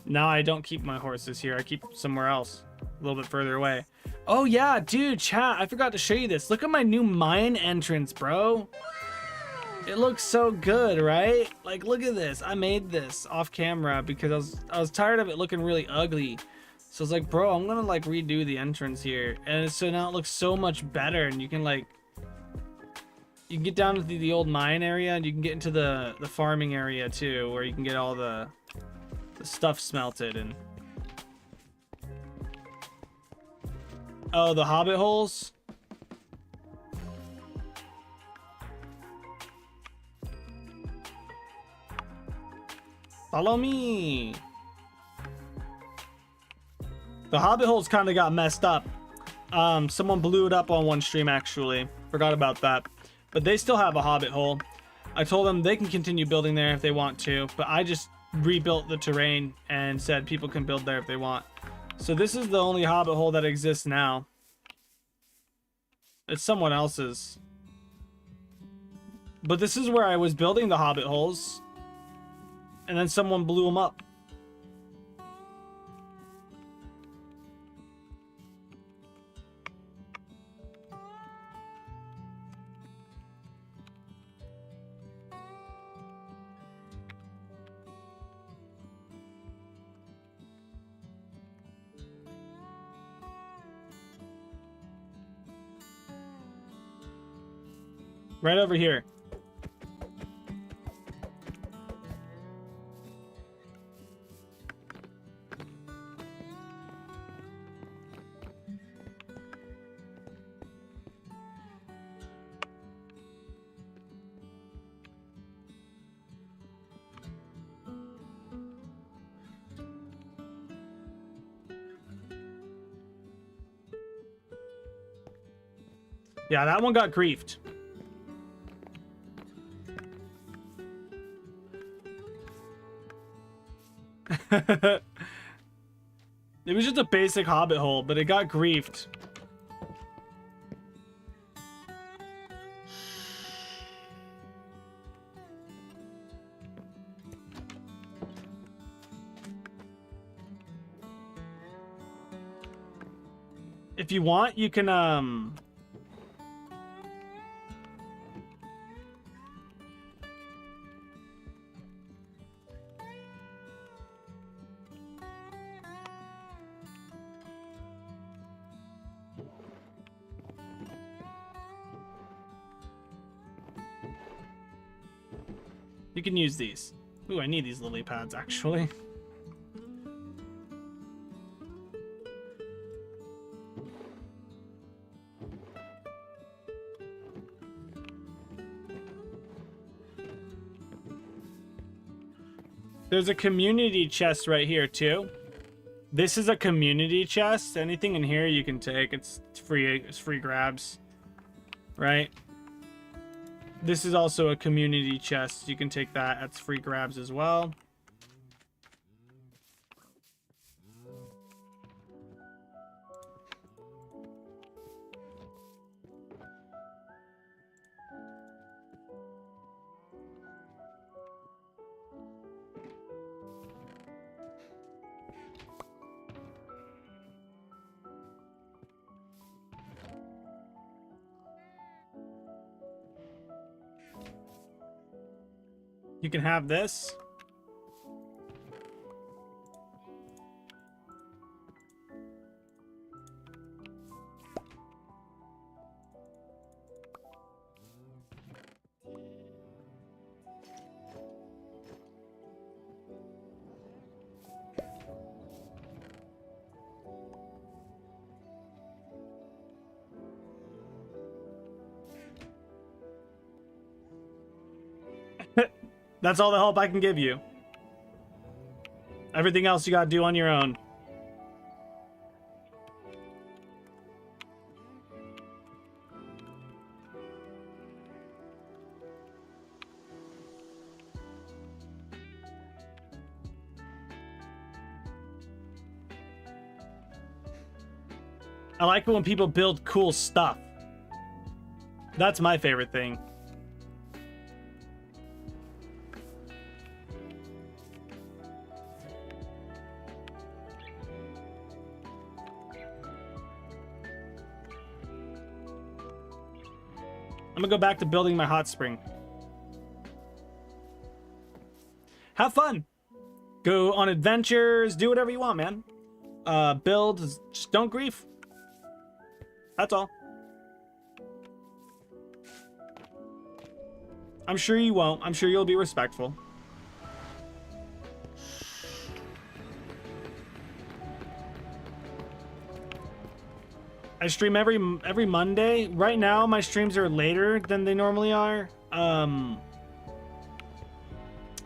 now I don't keep my horses here. I keep somewhere else, a little bit further away. Oh yeah, dude, chat, I forgot to show you this. Look at my new mine entrance, bro. It looks so good, right? Like, look at this. I made this off camera because I was tired of it looking really ugly. So I was like, bro, I'm gonna like redo the entrance here. And so now it looks so much better, and you can like, you can get down to the old mine area, and you can get into the farming area too, where you can get all the stuff smelted. And oh, the hobbit holes. Follow me. The hobbit holes kind of got messed up. Someone blew it up on one stream, actually. Forgot about that. But they still have a hobbit hole. I told them they can continue building there if they want to, but I just rebuilt the terrain and said people can build there if they want. So this is the only hobbit hole that exists now. It's someone else's. But this is where I was building the hobbit holes. And then someone blew them up. Right over here. Yeah, that one got griefed. It was just a basic hobbit hole, but it got griefed. If you want, you can you can use these. Ooh, I need these lily pads actually. There's a community chest right here too. This is a community chest. Anything in here you can take. It's free. It's free grabs, right? This is also a community chest. You can take that. That's free grabs as well. You can have this. That's all the help I can give you. Everything else you gotta do on your own. I like it when people build cool stuff. That's my favorite thing. I'm gonna go back to building my hot spring. Have fun. Go on adventures. Do whatever you want, man. Build. Just don't grief. That's all. I'm sure you won't. I'm sure you'll be respectful. I stream every Monday. Right now, my streams are later than they normally are. I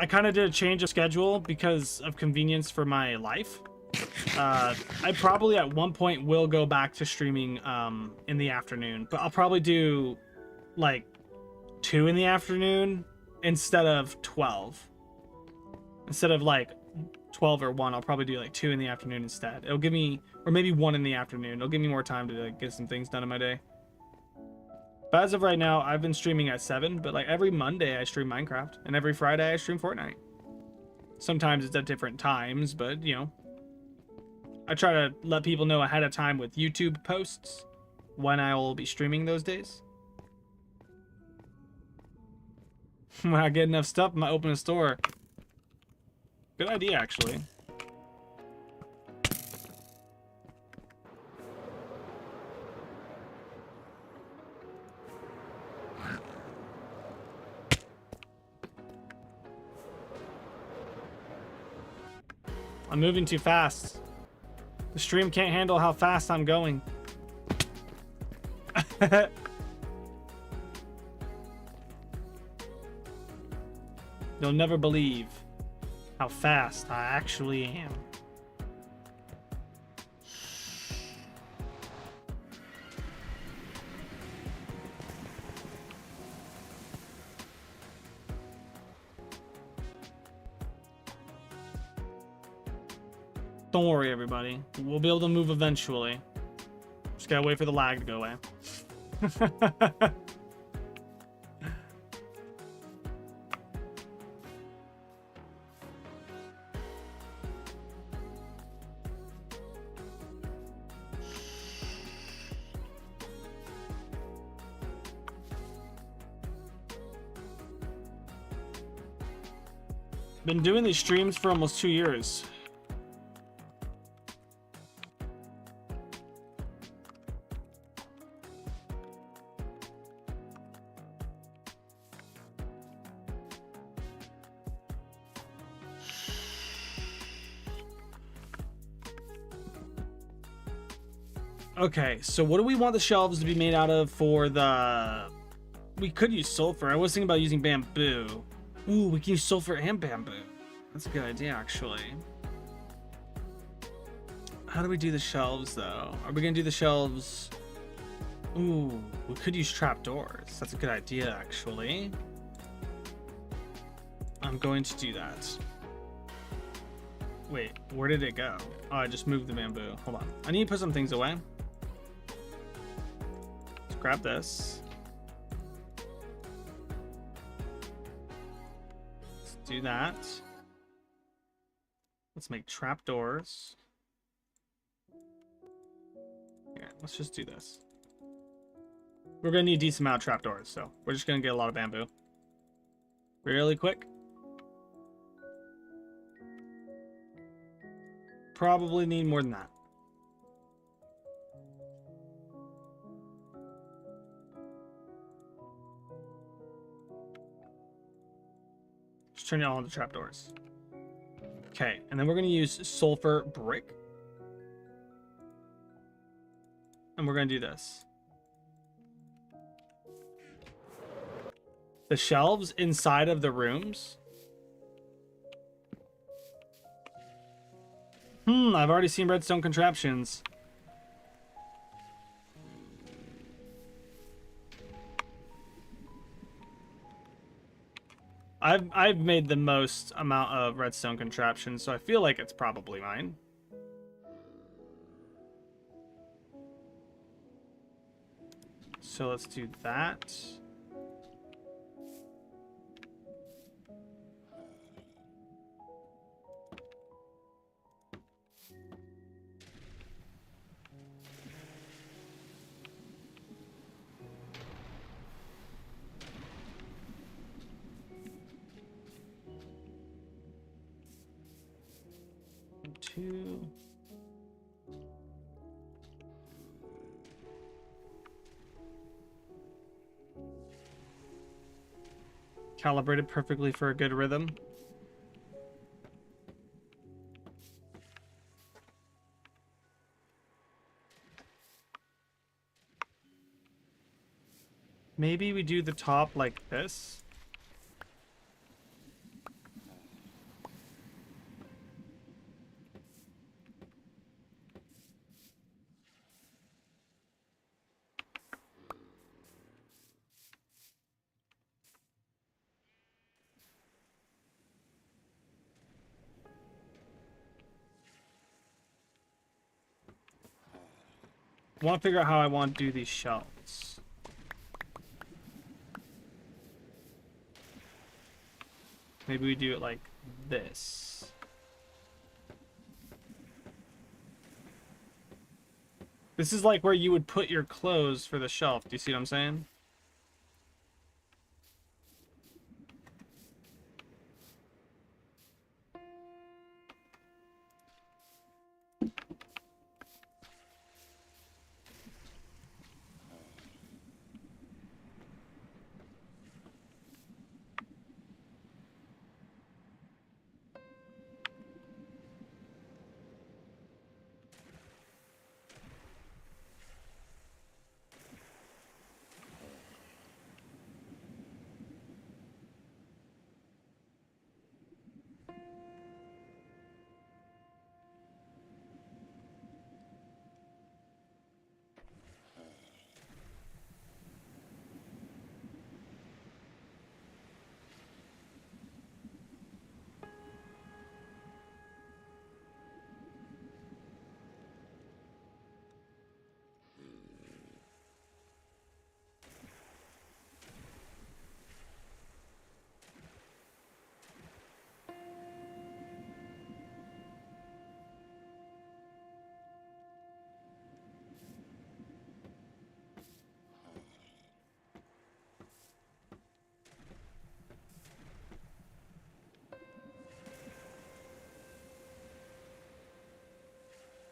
kind of did a change of schedule because of convenience for my life. I probably at one point will go back to streaming in the afternoon, but I'll probably do like 2 in the afternoon instead of 12. Instead of like 12 or 1, I'll probably do like 2 in the afternoon instead. It'll give me, or maybe 1 in the afternoon. It'll give me more time to like get some things done in my day. But as of right now, I've been streaming at 7, but like every Monday I stream Minecraft, and every Friday I stream Fortnite. Sometimes it's at different times, but you know, I try to let people know ahead of time with YouTube posts when I will be streaming those days. When I get enough stuff, I might open a store. Good idea, actually. I'm moving too fast. The stream can't handle how fast I'm going. You'll never believe how fast I actually am. Don't worry, everybody. We'll be able to move eventually. Just gotta wait for the lag to go away. Been doing these streams for almost 2 years. Okay, so what do we want the shelves to be made out of for the... We could use sulfur. I was thinking about using bamboo. Ooh, we can use sulfur and bamboo. That's a good idea, actually. How do we do the shelves, though? Are we gonna do the shelves... Ooh, we could use trapdoors. That's a good idea, actually. I'm going to do that. Wait, where did it go? Oh, I just moved the bamboo. Hold on. I need to put some things away. Let's grab this. Let's do that. Let's make trapdoors. Here, let's just do this. We're gonna need a decent amount of trapdoors, so we're just gonna get a lot of bamboo. Really quick. Probably need more than that. Just turn it all into trapdoors. Okay, and then we're going to use sulfur brick. And we're going to do this. The shelves inside of the rooms. I've already seen redstone contraptions. I've made the most amount of redstone contraptions, so I feel like it's probably mine. So let's do that. Two. Calibrated perfectly for a good rhythm. Maybe we do the top like this. I want to figure out how I want to do these shelves. Maybe we do it like this. This is like where you would put your clothes for the shelf. Do you see what I'm saying?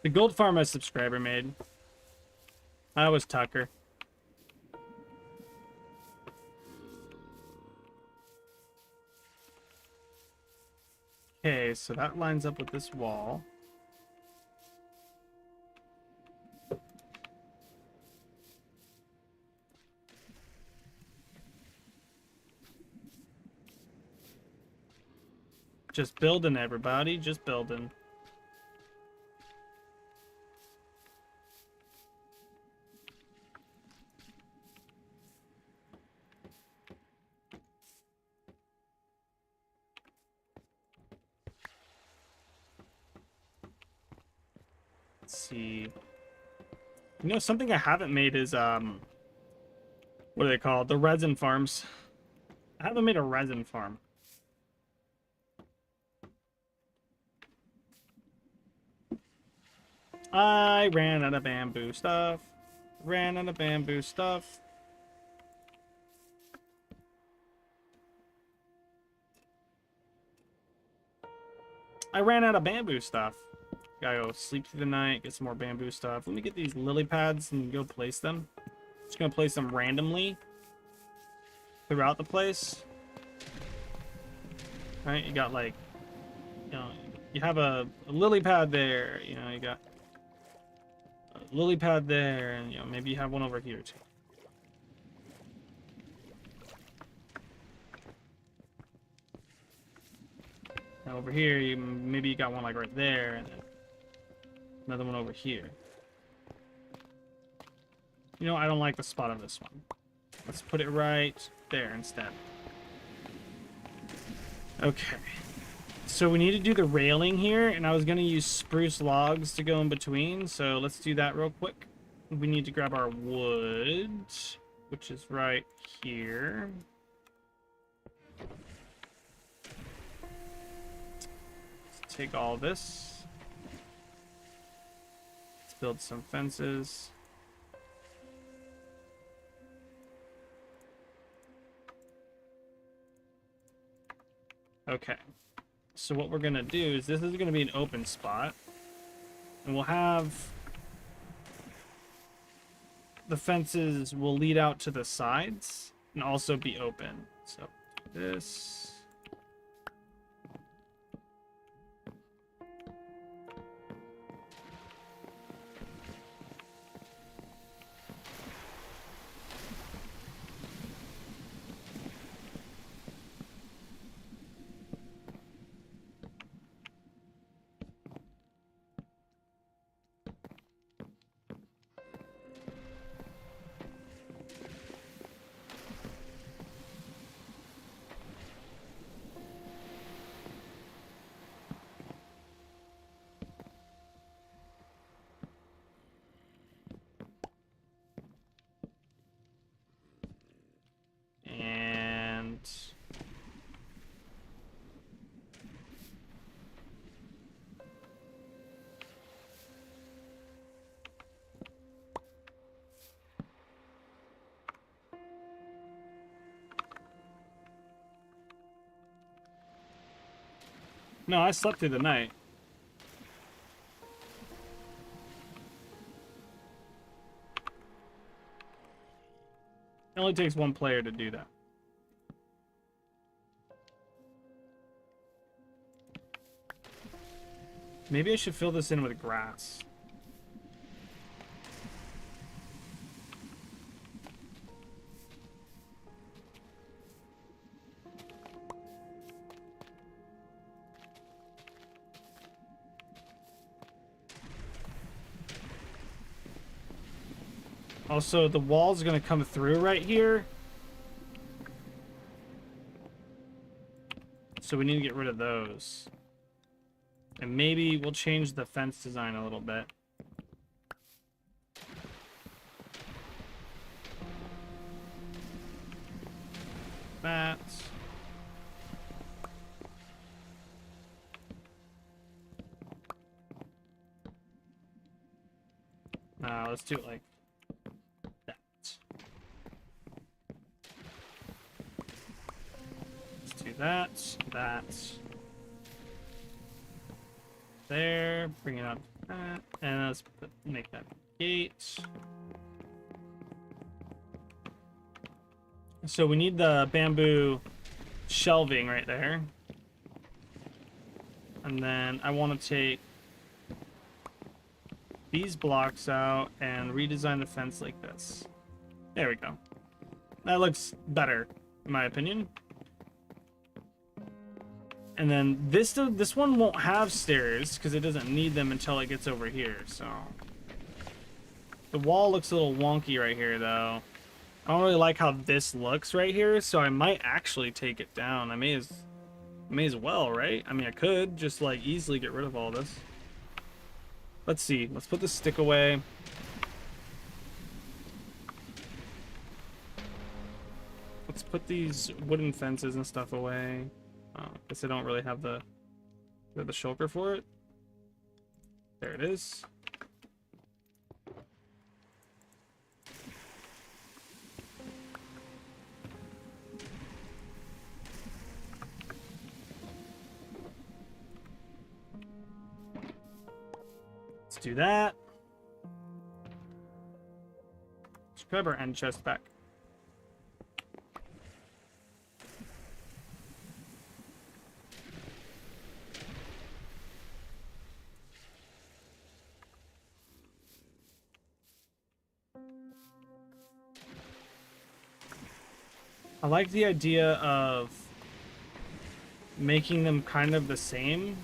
The gold farm a subscriber made. That was Tucker. Okay, so that lines up with this wall. Just building, everybody. Just building. Let's see. You know, something I haven't made is, what are they called? The resin farms. I haven't made a resin farm. I ran out of bamboo stuff. Ran out of bamboo stuff. I ran out of bamboo stuff. Gotta go sleep through the night, get some more bamboo stuff. Let me get these lily pads and go place them. Just gonna place them randomly throughout the place. Right, you got like, you know, you have a lily pad there, you know, you got a lily pad there, and you know, maybe you have one over here too. Now over here, maybe you got one like right there, and then another one over here. You know, I don't like the spot of this one. Let's put it right there instead. Okay. So we need to do the railing here, and I was going to use spruce logs to go in between, so let's do that real quick. We need to grab our wood, which is right here. Let's take all this. Let's build some fences. Okay. So what we're going to do is this is going to be an open spot. And we'll have the fences will lead out to the sides and also be open. So this. And no, I slept through the night. It only takes one player to do that. Maybe I should fill this in with grass. Also, the wall's gonna come through right here. So we need to get rid of those. And maybe we'll change the fence design a little bit. That. Now let's do it like that. Let's do that. That. There. Bring it up And let's make that gate. So we need the bamboo shelving right there. And then I want to take these blocks out and redesign the fence like this. There we go. That looks better, in my opinion. And then this one won't have stairs because it doesn't need them until it gets over here. So the wall looks a little wonky right here, though. I don't really like how this looks right here, so I might actually take it down. I may as well, right? I mean, I could just like easily get rid of all this. Let's see. Let's put the stick away. Let's put these wooden fences and stuff away. Guess I don't really have the shulker for it. There it is. Let's do that. Let's grab our end chest back. I like the idea of making them kind of the same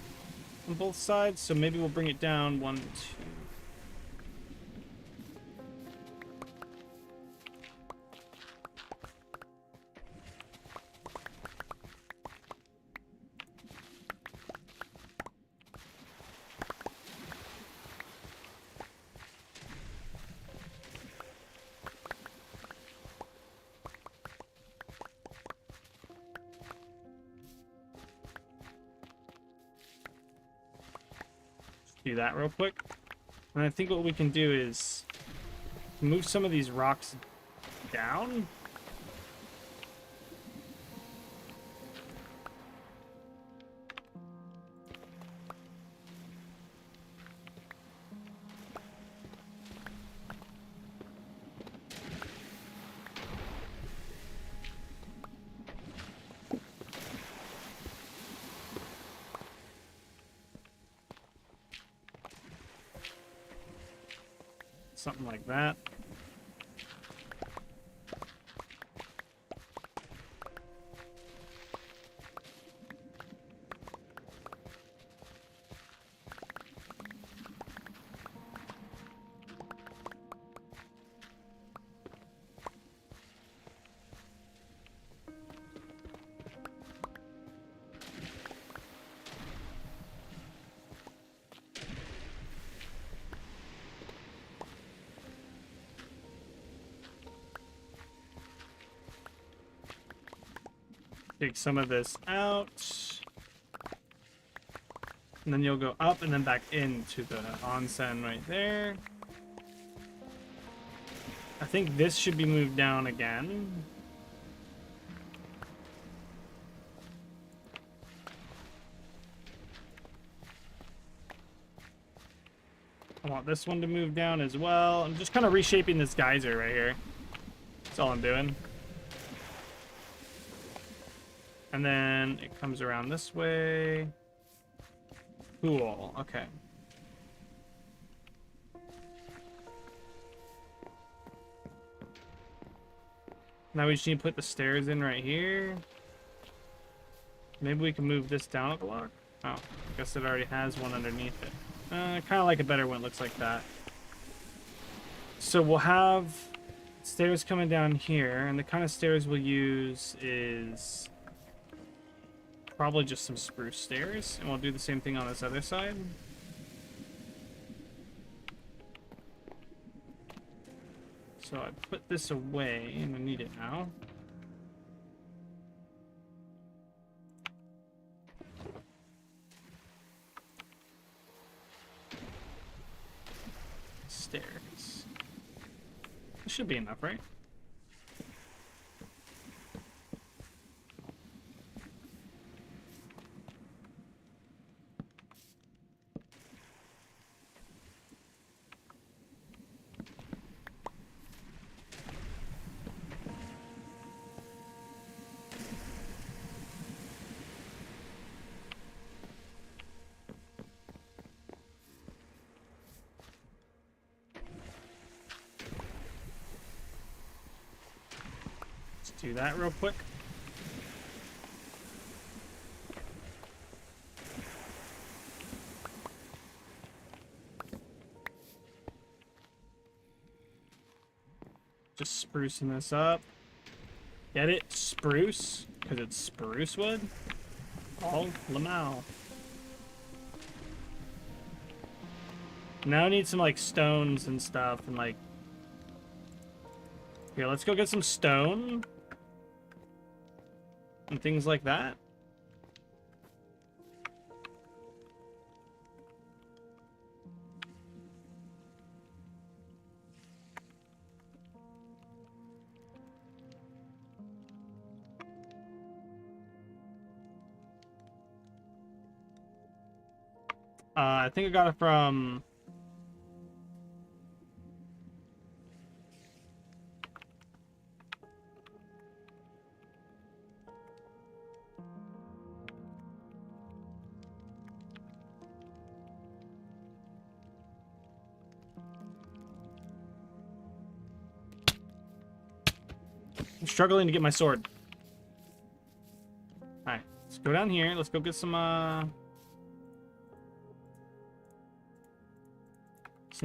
on both sides, so maybe we'll bring it down 1, 2. Do that real quick. And I think what we can do is move some of these rocks down. Something like that. Take some of this out. And then you'll go up and then back into the onsen right there. I think this should be moved down again. I want this one to move down as well. I'm just kind of reshaping this geyser right here. That's all I'm doing. And then it comes around this way. Cool. Okay. Now we just need to put the stairs in right here. Maybe we can move this down a block. Oh, I guess it already has one underneath it. I kind of like it better when it looks like that. So we'll have stairs coming down here, and the kind of stairs we'll use is probably just some spruce stairs, and we'll do the same thing on this other side. So I put this away, and I need it now. Stairs. This should be enough, right? do that real quick. Just sprucing this up. Get it? Spruce? Because it's spruce wood? Oh, Lamau. Now I need some, like, stones and stuff, and, like... Here, let's go get some stone. And things like that. I think I got it from... I'm struggling to get my sword. Alright, let's go down here. Let's go get some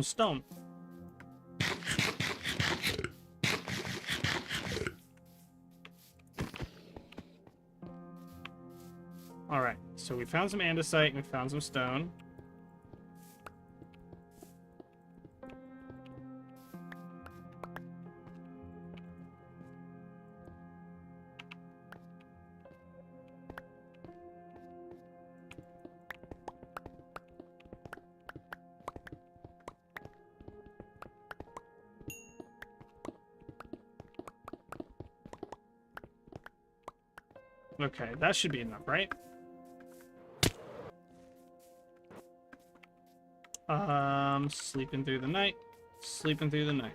stone. Alright, so we found some andesite and we found some stone. Okay, that should be enough, right? Sleeping through the night. Sleeping through the night.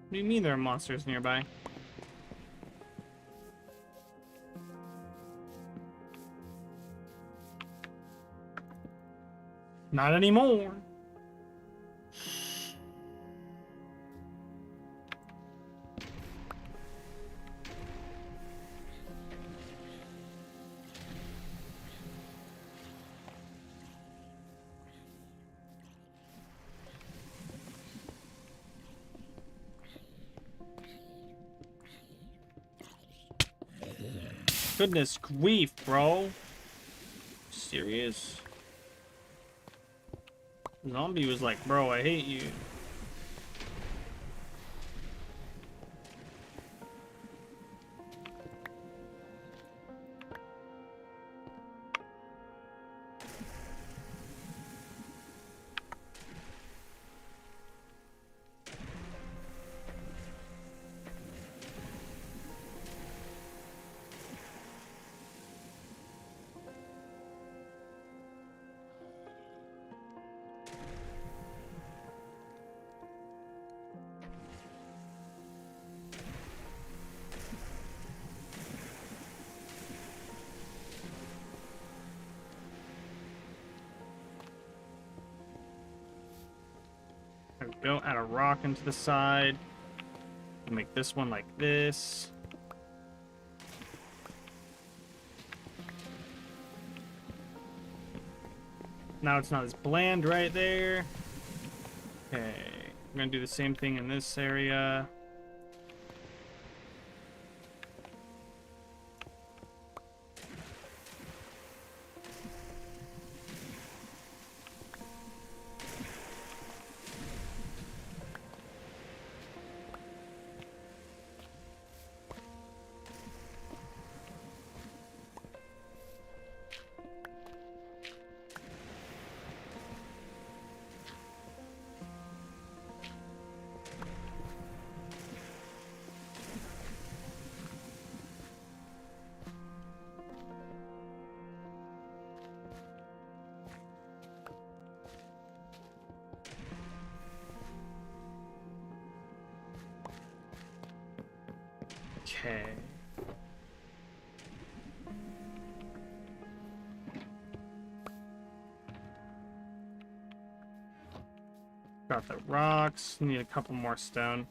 What do you mean there are monsters nearby? Not anymore. Goodness grief, bro. Serious? Zombie was like, bro, I hate you. There we go. Add a rock into the side. Make this one like this. Now it's not as bland right there. Okay. I'm gonna do the same thing in this area. Okay. Got the rocks. Need a couple more stone.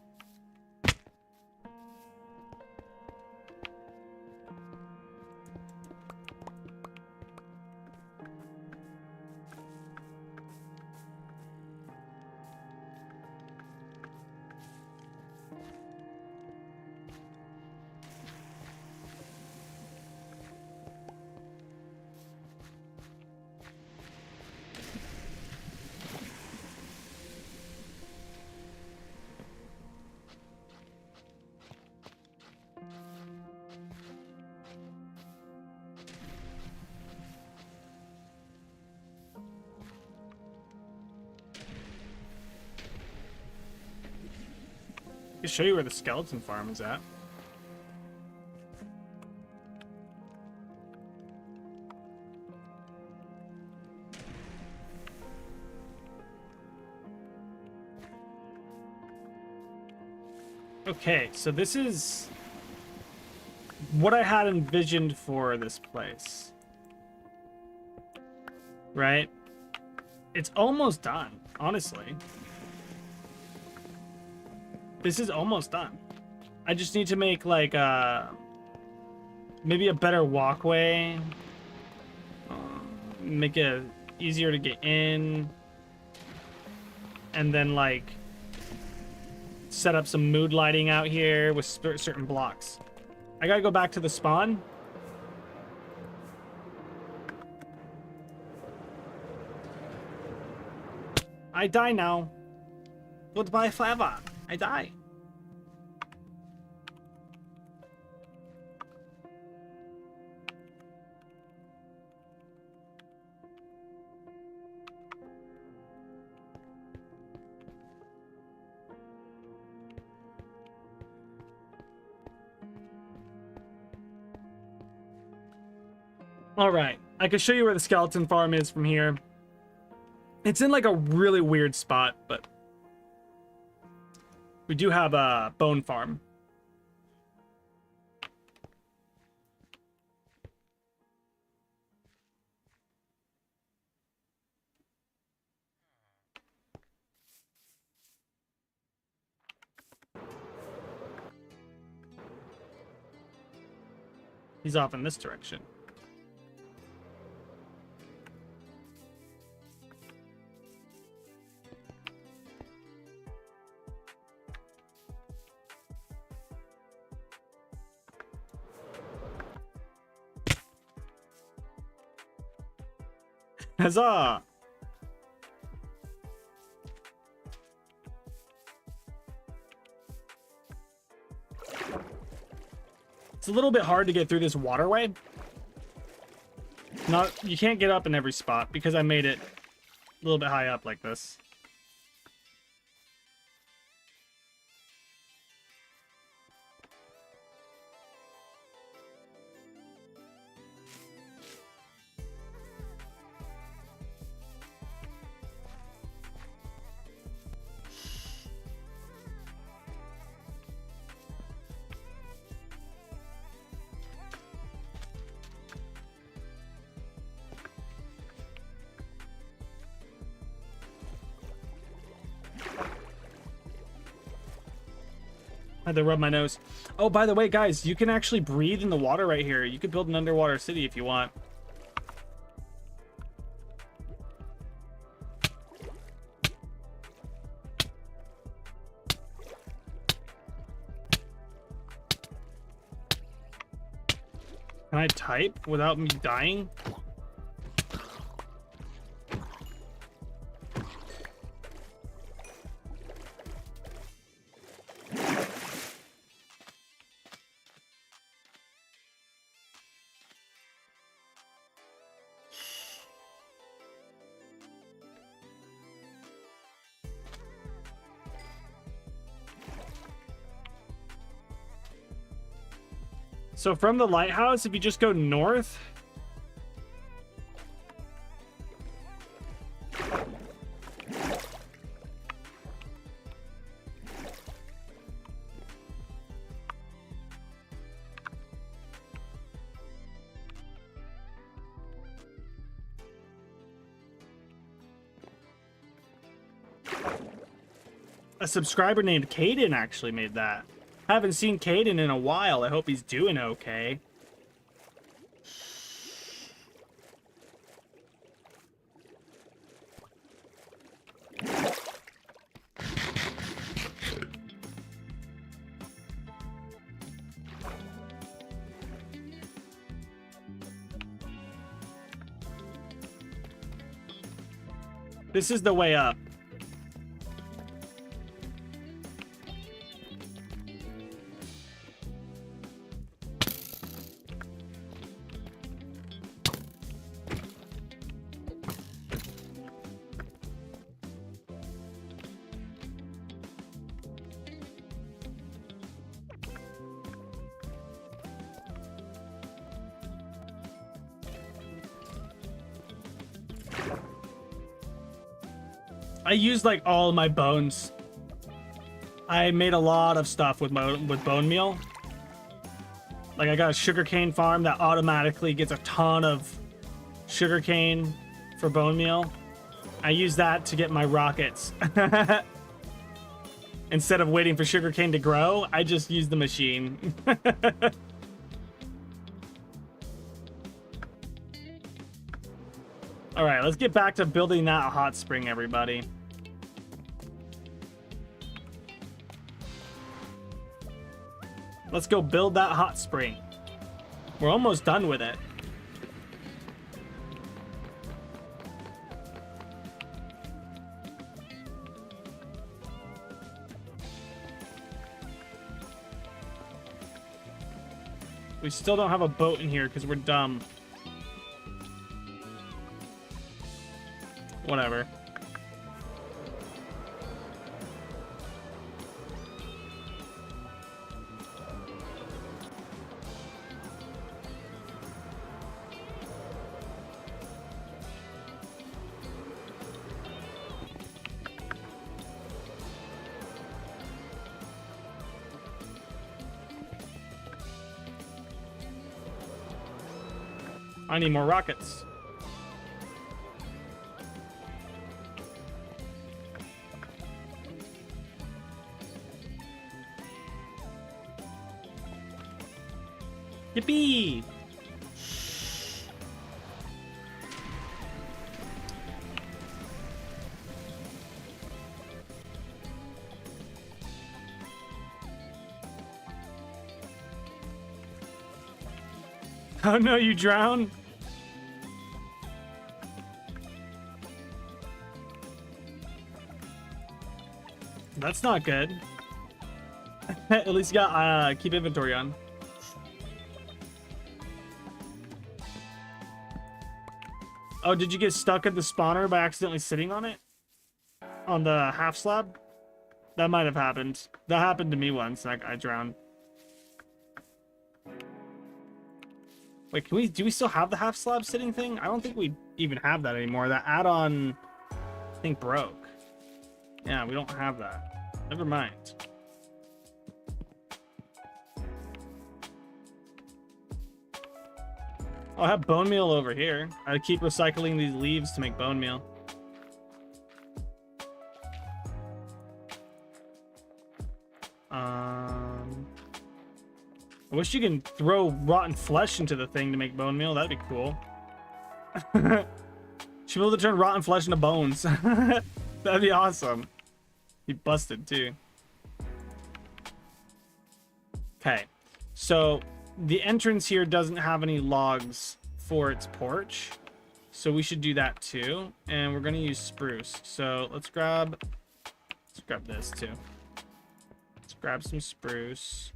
I can show you where the skeleton farm is at. Okay, so this is what I had envisioned for this place. Right? It's almost done, honestly. This is almost done. I just need to make like maybe a better walkway. Make it easier to get in. And then like set up some mood lighting out here with certain blocks. I gotta go back to the spawn. I die now. Goodbye forever. I die. All right, I can show you where the skeleton farm is from here. It's in like a really weird spot, but we do have a bone farm. He's off in this direction. Huzzah! It's a little bit hard to get through this waterway. You can't get up in every spot because I made it a little bit high up like this. I had to rub my nose. Oh, by the way, guys, you can actually breathe in the water right here. You could build an underwater city if you want. Can I type without me dying? So from the lighthouse, if you just go north, A subscriber named Caden actually made that. Haven't seen Caden in a while. I hope he's doing okay. This is the way up. I used like all of my bones. I made a lot of stuff with bone meal. Like I got a sugarcane farm that automatically gets a ton of sugarcane for bone meal. I use that to get my rockets. Instead of waiting for sugarcane to grow, I just use the machine. All right, let's get back to building that hot spring, everybody. Let's go build that hot spring. We're almost done with it. We still don't have a boat in here because we're dumb. Whatever. I need more rockets. Yippee! Oh no, you drowned? That's not good. At least you got keep inventory on. Oh, did you get stuck at the spawner by accidentally sitting on it? On the half slab? That might have happened. That happened to me once. I drowned. Wait, do we still have the half slab sitting thing? I don't think we even have that anymore. That add-on, I think, broke. Yeah, we don't have that. Never mind. Oh, I have bone meal over here. I keep recycling these leaves to make bone meal. I wish you can throw rotten flesh into the thing to make bone meal. That'd be cool. Should be able to turn rotten flesh into bones. That'd be awesome. He busted too. Okay, so the entrance here doesn't have any logs for its porch, so we should do that too. And we're gonna use spruce. So let's grab this too. Let's grab some spruce.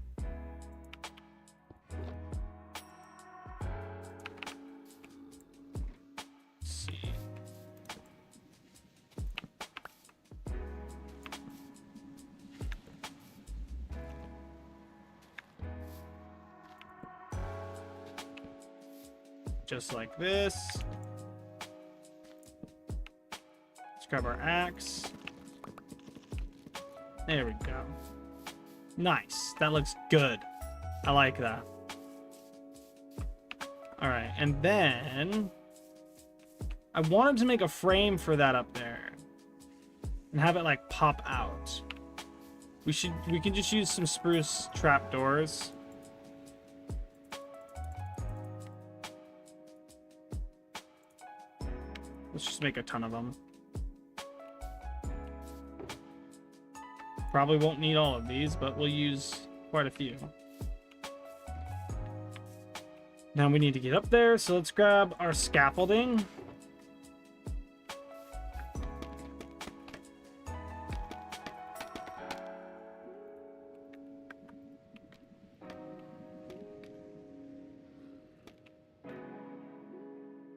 Just like this. Let's grab our axe. There we go. Nice. That looks good. I like that. All right, and then I wanted to make a frame for that up there and have it like pop out. We can just use some spruce trapdoors. Let's just make a ton of them. Probably won't need all of these, but we'll use quite a few. Now we need to get up there, so let's grab our scaffolding.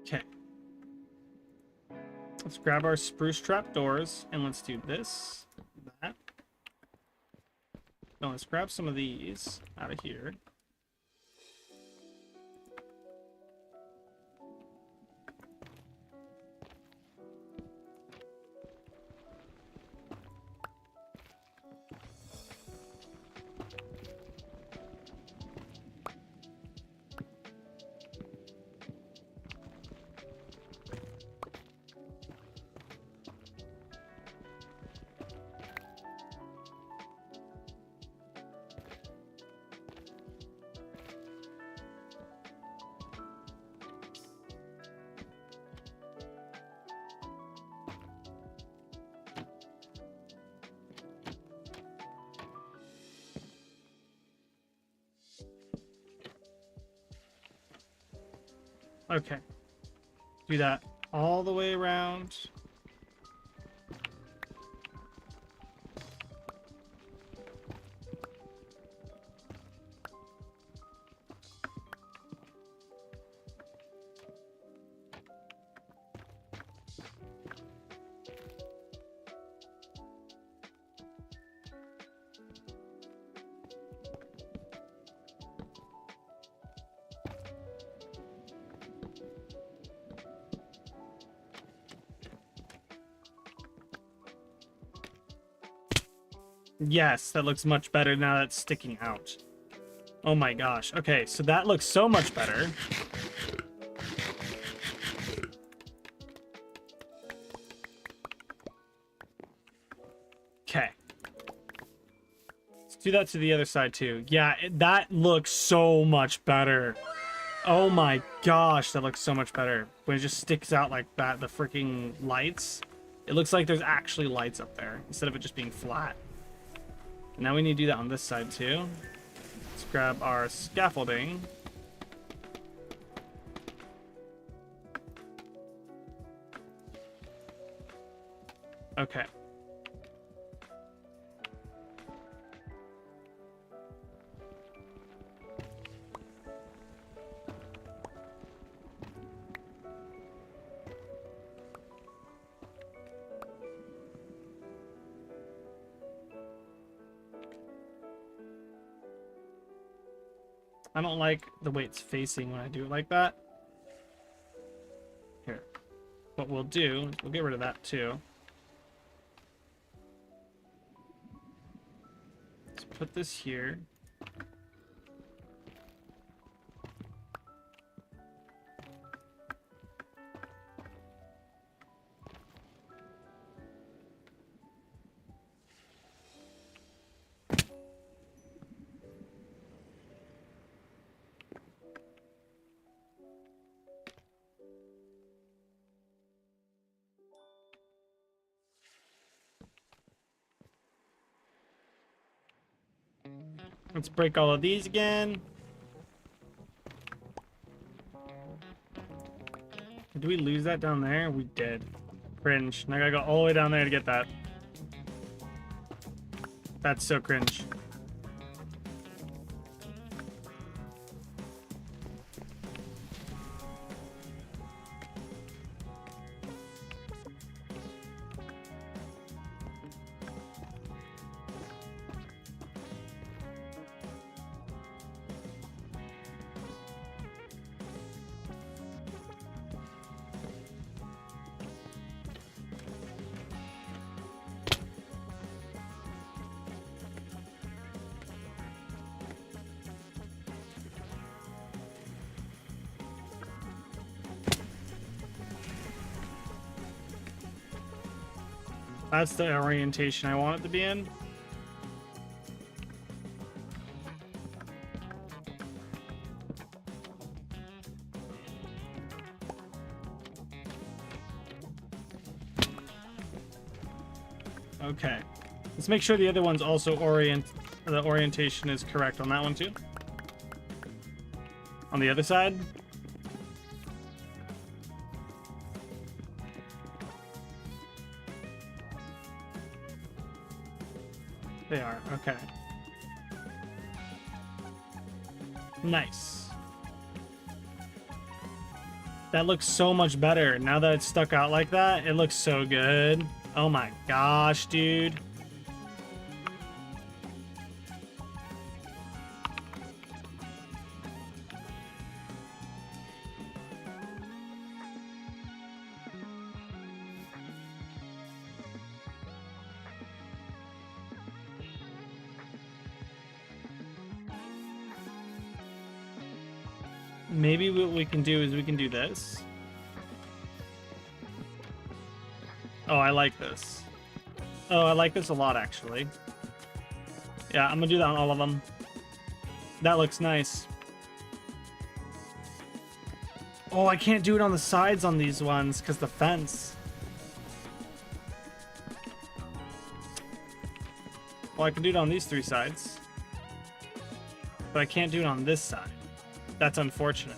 Okay. Let's grab our spruce trapdoors, and let's do this, that. Now let's grab some of these out of here. Okay. Do that all the way around. Yes, that looks much better now that's sticking out. Oh my gosh. Okay, so that looks so much better. Okay. Let's do that to the other side too. Yeah, that looks so much better. Oh my gosh, that looks so much better. When it just sticks out like that, the freaking lights. It looks like there's actually lights up there instead of it just being flat. Now we need to do that on this side too. Let's grab our scaffolding. Okay. I don't like the way it's facing when I do it like that. Here. What we'll do is we'll get rid of that too. Let's put this here. Let's break all of these again. Did we lose that down there? We did. Cringe. Now I gotta go all the way down there to get that. That's so cringe. That's the orientation I want it to be in. Okay. Let's make sure the other one's also the orientation is correct on that one too. On the other side. They are, okay. Nice. That looks so much better. Now that it's stuck out like that, it looks so good. Oh my gosh, dude. Maybe what we can do is we can do this. Oh, I like this. Oh, I like this a lot, actually. Yeah, I'm gonna do that on all of them. That looks nice. Oh, I can't do it on the sides on these ones because the fence. Well, I can do it on these 3 sides. But I can't do it on this side. That's unfortunate.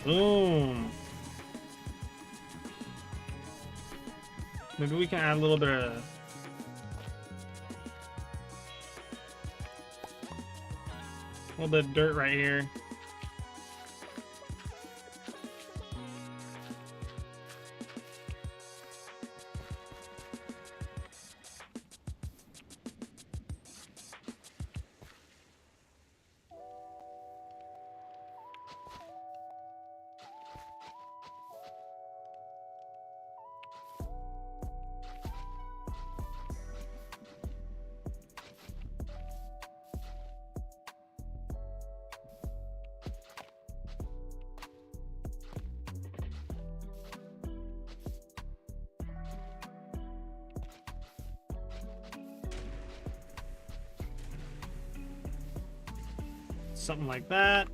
Boom. Maybe we can add a little bit of... a little bit of dirt right here. Something like that.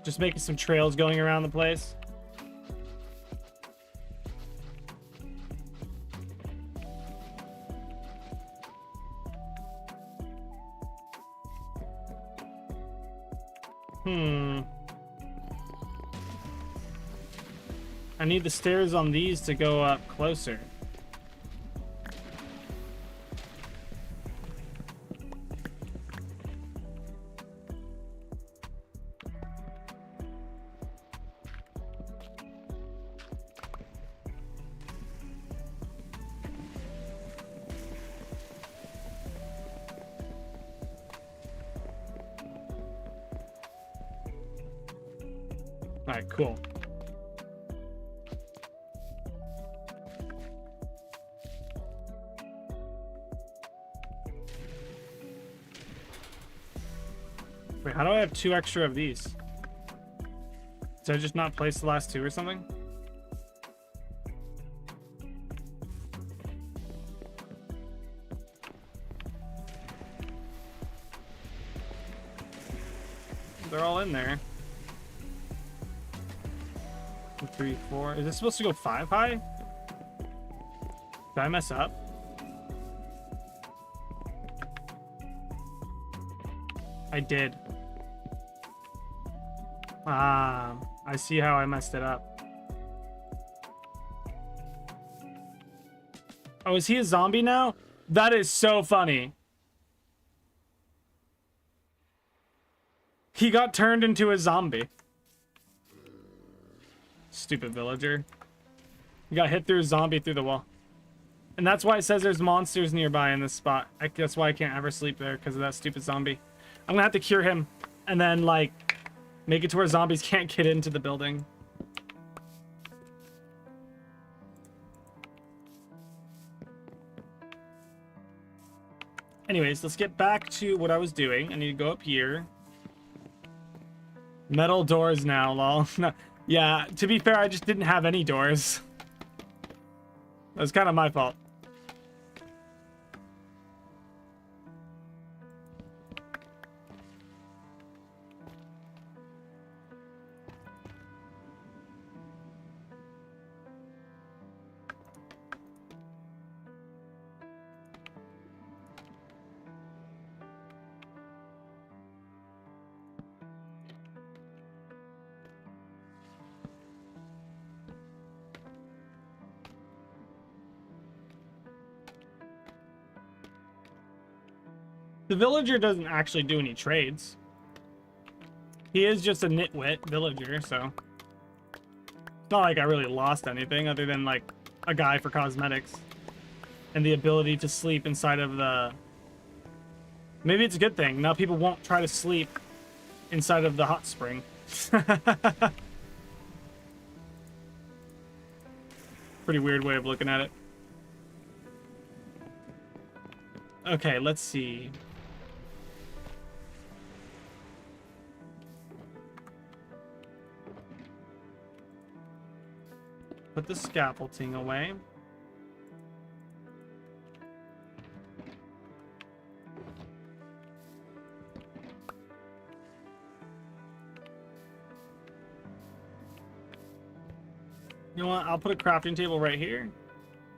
Just making some trails going around the place. I need the stairs on these to go up closer. All right, cool. Wait, how do I have 2 extra of these? Did I just not place the last 2 or something? They're all in there. 1, 3, 4. Is this supposed to go 5 high? Did I mess up? I did. Ah, I see how I messed it up. Oh, is he a zombie now? That is so funny. He got turned into a zombie. Stupid villager. He got hit through a zombie through the wall. And that's why it says there's monsters nearby in this spot. That's why I can't ever sleep there, because of that stupid zombie. I'm gonna have to cure him and then, like, make it to where zombies can't get into the building. Anyways, let's get back to what I was doing. I need to go up here. Metal doors now, lol. No, yeah, to be fair, I just didn't have any doors. That was kind of my fault. The villager doesn't actually do any trades. He is just a nitwit villager, so it's not like I really lost anything other than like a guy for cosmetics and the ability to sleep inside of the... Maybe it's a good thing. Now people won't try to sleep inside of the hot spring. Pretty weird way of looking at it. Okay, let's see. Put the scaffolding away. You know what? I'll put a crafting table right here.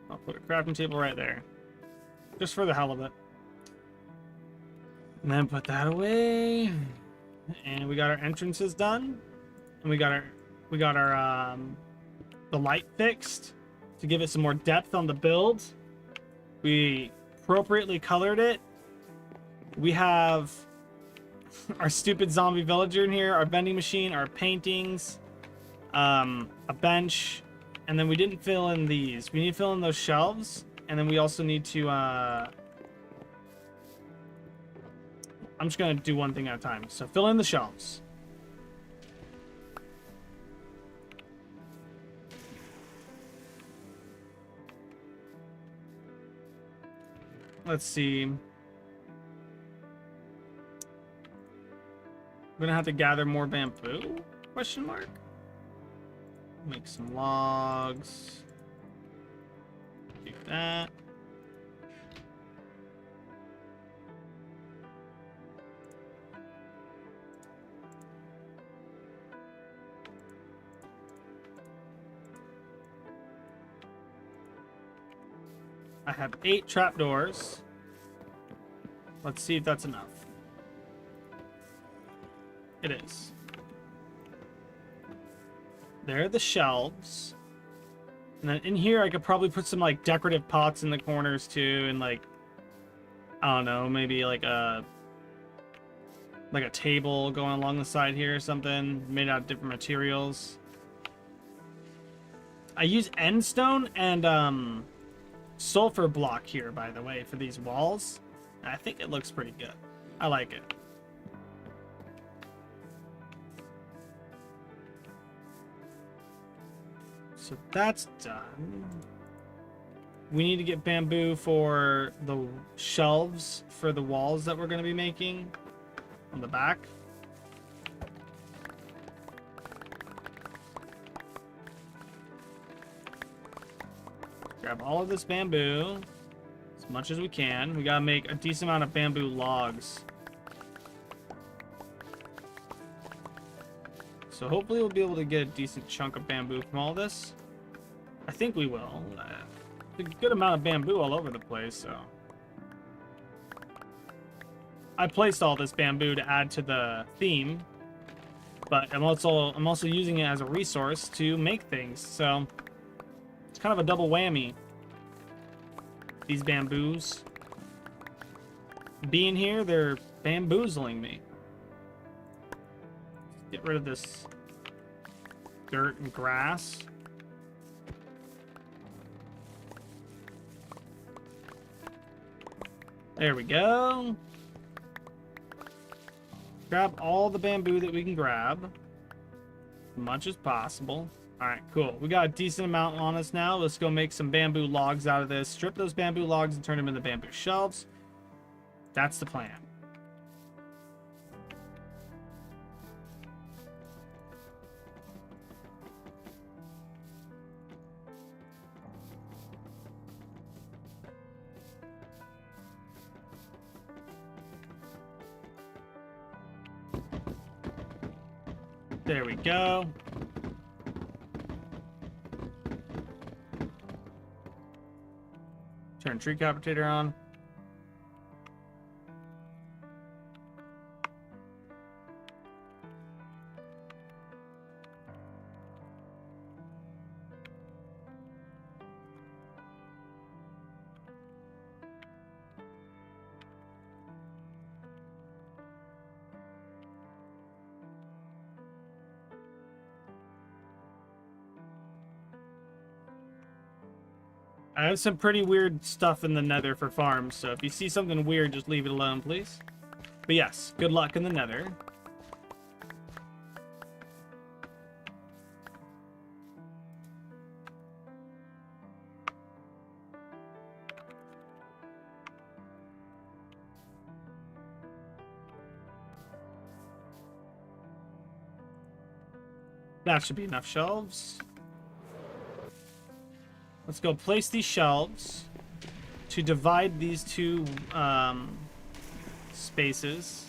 I'll put a crafting table right there. Just for the hell of it. And then put that away. And we got our entrances done. And we got our the light fixed to give it some more depth on the build. We appropriately colored it. We have our stupid zombie villager in here, our vending machine, our paintings, a bench, and then we didn't fill in these. We need to fill in those shelves, and then we also need to I'm just gonna do one thing at a time. So fill in the shelves. Let's see. I'm gonna have to gather more bamboo? Question mark. Make some logs. Do that. I have 8 trapdoors. Let's see if that's enough. It is. There are the shelves. And then in here I could probably put some like decorative pots in the corners too, and like, I don't know, maybe like a table going along the side here or something, made out of different materials. I use end stone and sulfur block here, by the way, for these walls. I think it looks pretty good. I like it. So that's done. We need to get bamboo for the shelves for the walls that we're going to be making on the back. Grab all of this bamboo as much as we can. We gotta make a decent amount of bamboo logs. So hopefully we'll be able to get a decent chunk of bamboo from all this. I think we will. A good amount of bamboo all over the place, so. I placed all this bamboo to add to the theme, but I'm also using it as a resource to make things, so it's kind of a double whammy. These bamboos being here, they're bamboozling me. Get rid of this dirt and grass. There we go. Grab all the bamboo that we can grab, as much as possible. All right, cool. We got a decent amount on us now. Let's go make some bamboo logs out of this. Strip those bamboo logs and turn them into bamboo shelves. That's the plan. There we go. Turn tree capitator on. I have some pretty weird stuff in the nether for farms, so if you see something weird, just leave it alone, please. But yes, good luck in the nether. That should be enough shelves. Let's go place these shelves to divide these two spaces.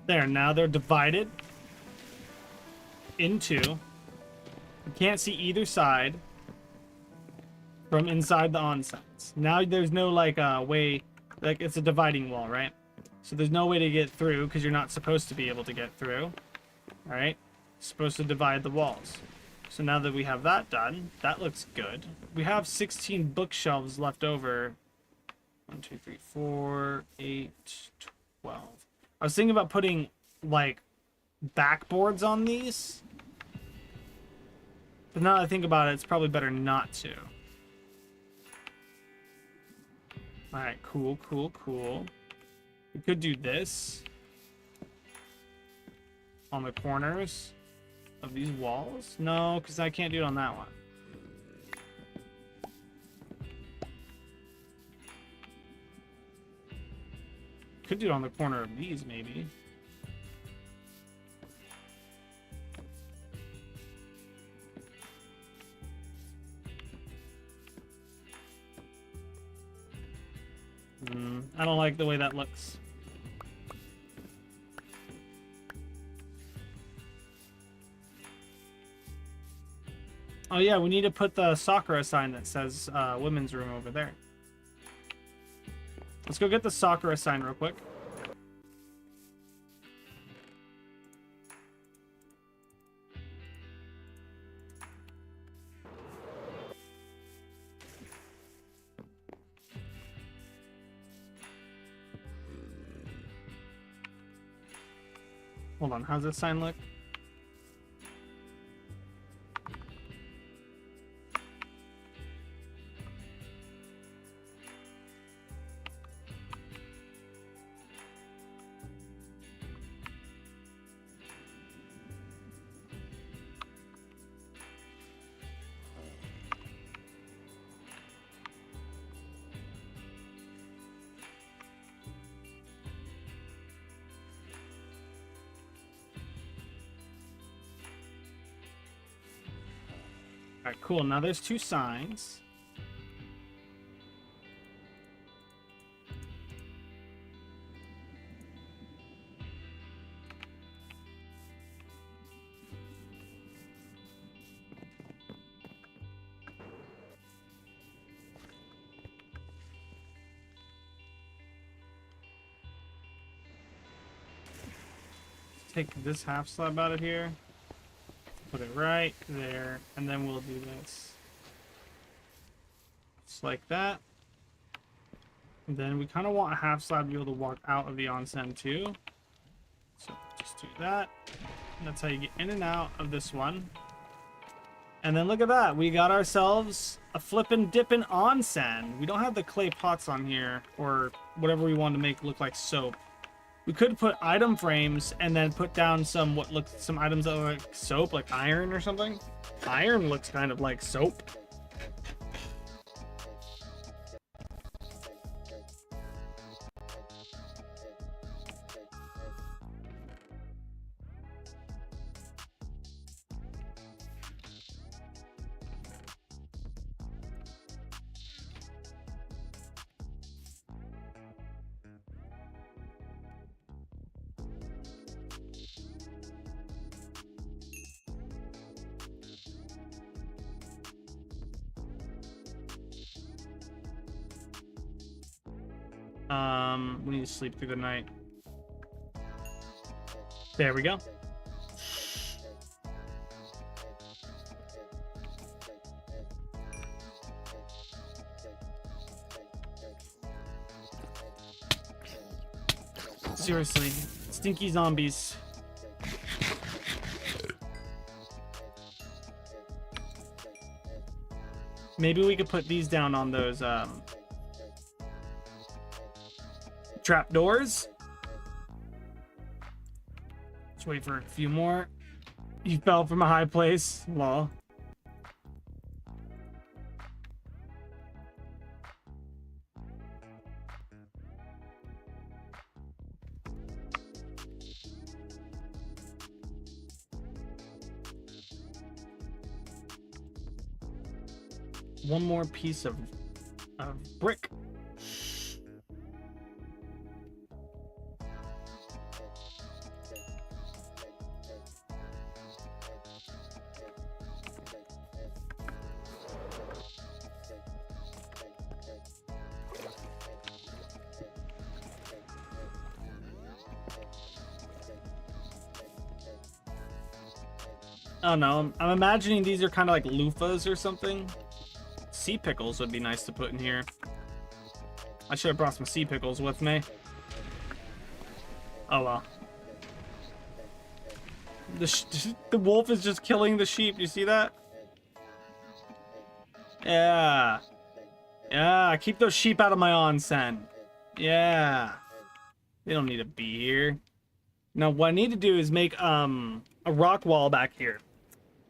There, now they're divided into. You can't see either side from inside the onsets. Now there's no like way, like it's a dividing wall, right? So there's no way to get through because you're not supposed to be able to get through. All right, supposed to divide the walls. So now that we have that done, that looks good. We have 16 bookshelves left over. 1, 2, 3, 4, 8, 12. I was thinking about putting, like, backboards on these. But now that I think about it, it's probably better not to. Alright, cool, cool, cool. We could do this. On the corners of these walls. No, because I can't do it on that one. Could do it on the corner of these, maybe. I don't like the way that looks. Oh yeah, we need to put the Sakura sign that says women's room over there. Let's go get the Sakura sign real quick. Hold on, how's this sign look? Alright, cool. Now there's two signs. Take this half slab out of here. Put it right there, and then we'll do this. Just like that. And then we kind of want a half slab to be able to walk out of the onsen too. do that. And that's how you get in and out of this one. And then look at that. We got ourselves a flippin' dippin' onsen. We don't have the clay pots on here or whatever we want to make look like soap. We could put item frames and then put down some items that look like soap, like iron or something. Iron looks kind of like soap. We need to sleep through the night. There we go. Seriously, stinky zombies. Maybe we could put these down on those trapdoors. Let's wait for a few more. You fell from a high place. Lol. One more piece of brick. I don't know. I'm imagining these are kind of like loofahs or something. Sea pickles would be nice to put in here. I should have brought some sea pickles with me. Oh well. The wolf is just killing the sheep. You see that? Yeah. Yeah, keep those sheep out of my onsen. Yeah. They don't need to be here. Now, what I need to do is make a rock wall back here.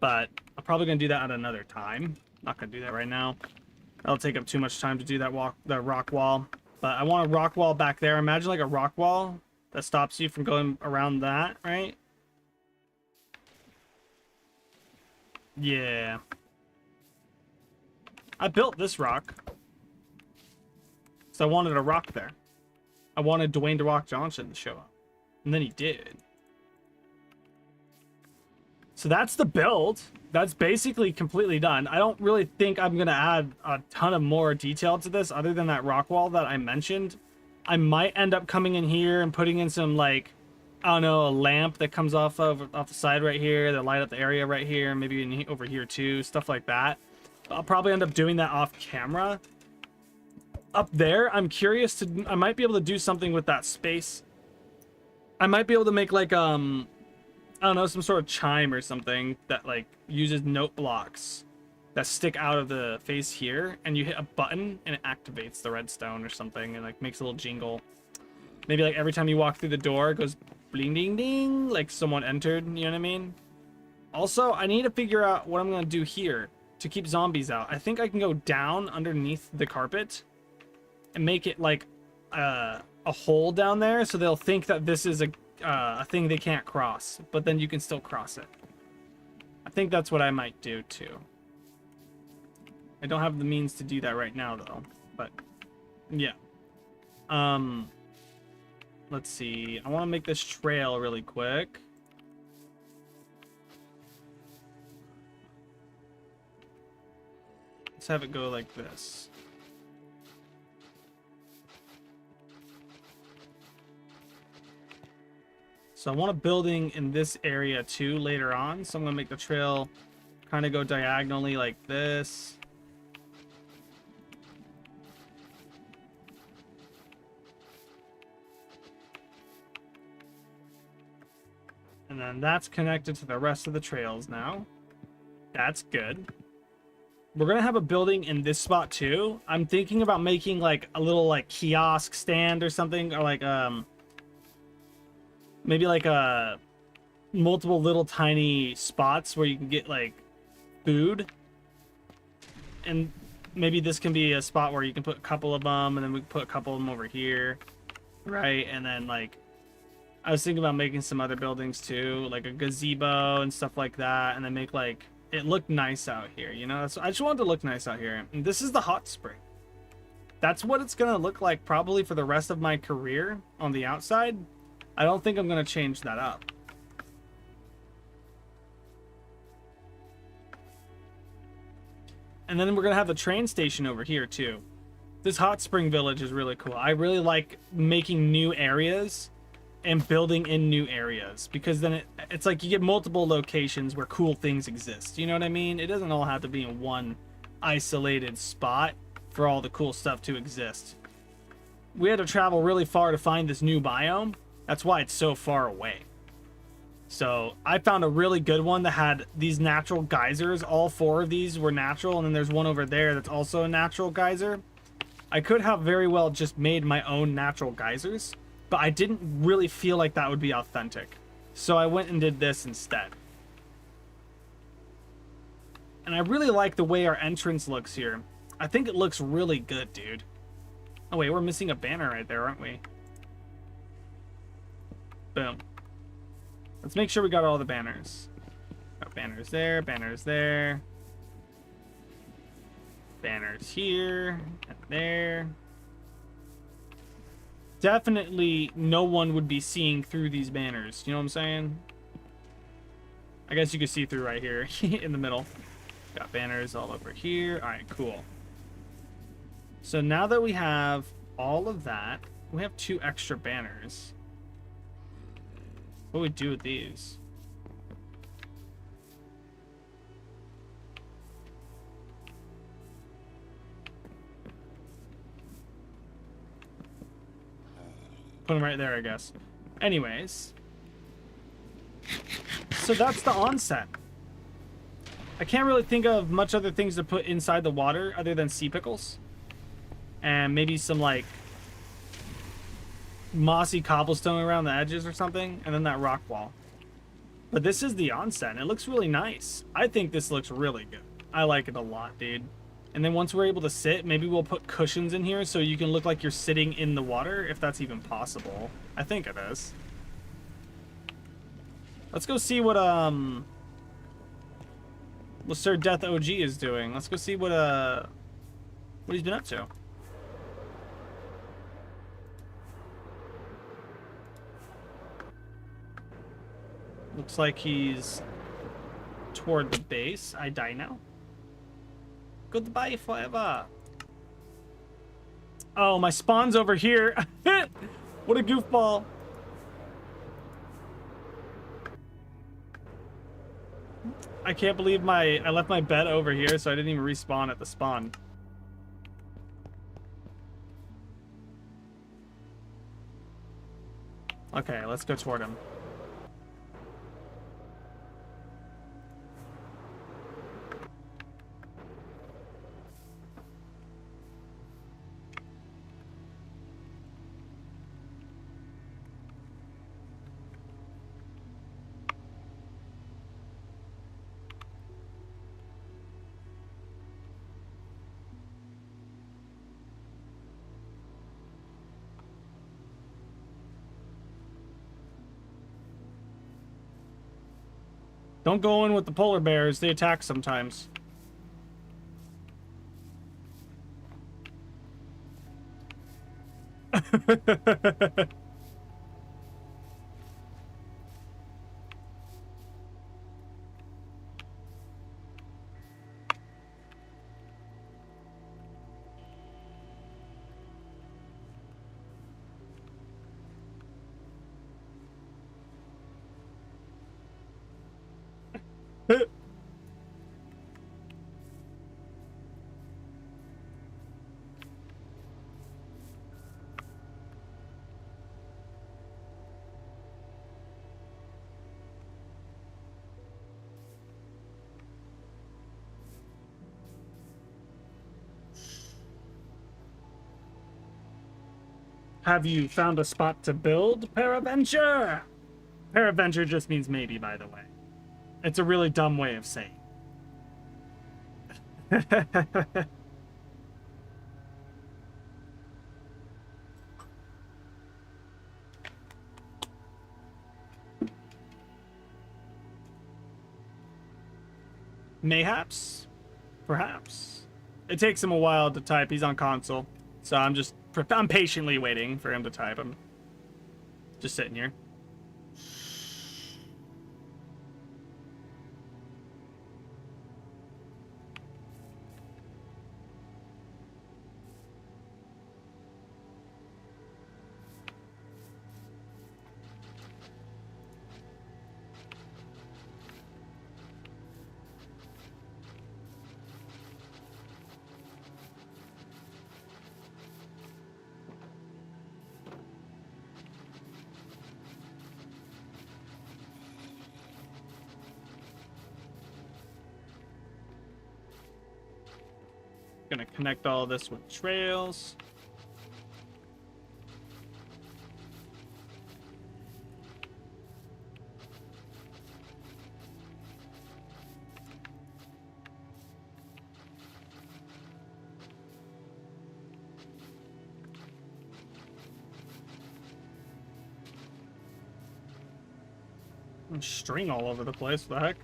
But I'm probably going to do that at another time. Not going to do that right now. That'll take up too much time to do that rock wall. But I want a rock wall back there. Imagine like a rock wall that stops you from going around that, right? Yeah. I built this rock. So I wanted a rock there. I wanted Dwayne "The Rock" Johnson to show up. And then he did. So that's the build. That's basically completely done. I don't really think I'm going to add a ton of more detail to this other than that rock wall that I mentioned. I might end up coming in here and putting in some, like, I don't know, a lamp that comes off the side right here that light up the area right here, maybe over here too, stuff like that. I'll probably end up doing that off camera. Up there, I'm curious I might be able to do something with that space. I might be able to make like I don't know, some sort of chime or something that like uses note blocks that stick out of the face here, and you hit a button and it activates the redstone or something and like makes a little jingle. Maybe like every time you walk through the door, it goes bling ding ding, like someone entered, you know what I mean? Also, I need to figure out what I'm gonna do here to keep zombies out. I think I can go down underneath the carpet and make it like a hole down there so they'll think that this is a thing they can't cross, but then you can still cross it. I think that's what I might do too. I don't have the means to do that right now though, but yeah. Let's see. I want to make this trail really quick. Let's have it go like this. So I want a building in this area too later on. So I'm going to make the trail kind of go diagonally like this. And then that's connected to the rest of the trails now. That's good. We're gonna have a building in this spot too. I'm thinking about making like a little like kiosk stand or something, or like maybe like a multiple little tiny spots where you can get like food. And maybe this can be a spot where you can put a couple of them, and then we can put a couple of them over here, right? And then like I was thinking about making some other buildings too, like a gazebo and stuff like that, and then make like it look nice out here, you know? So I just wanted to look nice out here. And this is the hot spring. That's what it's gonna look like probably for the rest of my career on the outside. I don't think I'm gonna change that up. And then we're gonna have the train station over here too. This hot spring village is really cool. I really like making new areas and building in new areas, because then it's like you get multiple locations where cool things exist. You know what I mean? It doesn't all have to be in one isolated spot for all the cool stuff to exist. We had to travel really far to find this new biome. That's why it's so far away. So I found a really good one that had these natural geysers. All 4 of these were natural, and then there's one over there that's also a natural geyser. I could have very well just made my own natural geysers, but I didn't really feel like that would be authentic. So I went and did this instead. And I really like the way our entrance looks here. I think it looks really good, dude. Oh wait, we're missing a banner right there, aren't we? Boom. Let's make sure we got all the banners. Got banners there, banners there. Banners here, and there. Definitely no one would be seeing through these banners. You know what I'm saying? I guess you can see through right here in the middle. Got banners all over here. All right, cool. So now that we have all of that, we have 2 extra banners. What do we do with these? Put them right there, I guess. Anyways. So that's the onset. I can't really think of much other things to put inside the water other than sea pickles. And maybe some like mossy cobblestone around the edges or something. And then that rock wall. But this is the onset, and it looks really nice. I think this looks really good. I like it a lot, dude. And then once we're able to sit, maybe we'll put cushions in here so you can look like you're sitting in the water, if that's even possible. I think it is. Let's go see what Sir Death OG is doing. Let's go see what he's been up to. Looks like he's toward the base. I die now. Goodbye forever. Oh, my spawn's over here. What a goofball. I can't believe I left my bed over here, so I didn't even respawn at the spawn. Okay, let's go toward him. Don't go in with the polar bears. They attack sometimes. Have you found a spot to build, Paraventure? Paraventure just means maybe, by the way. It's a really dumb way of saying. Mayhaps? Perhaps. It takes him a while to type. He's on console. So I'm patiently waiting for him to type. I'm just sitting here. Gonna connect all of this with trails. String all over the place, what the heck?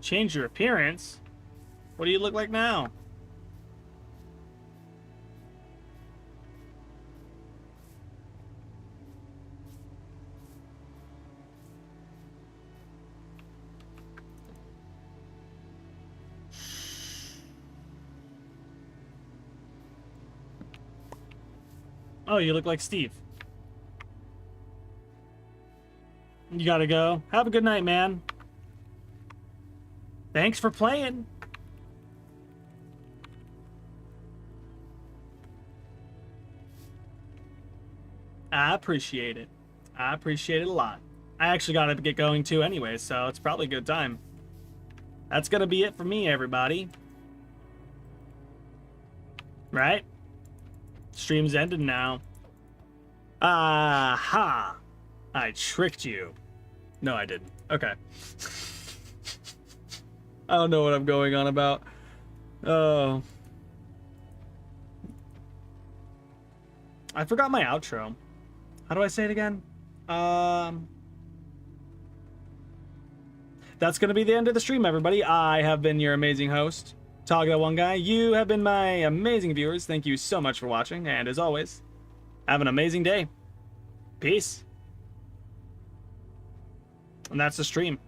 Change your appearance? What do you look like now? Oh, you look like Steve. You gotta go. Have a good night, man. Thanks for playing. I appreciate it. I appreciate it a lot. I actually gotta get going too anyway, so it's probably a good time. That's gonna be it for me, everybody. Right? Stream's ended now. Aha! I tricked you. No, I didn't. Okay. I don't know what I'm going on about. Oh. I forgot my outro. How do I say it again? That's going to be the end of the stream, everybody. I have been your amazing host, TOGthatoneguy. You have been my amazing viewers. Thank you so much for watching. And as always, have an amazing day. Peace. And that's the stream.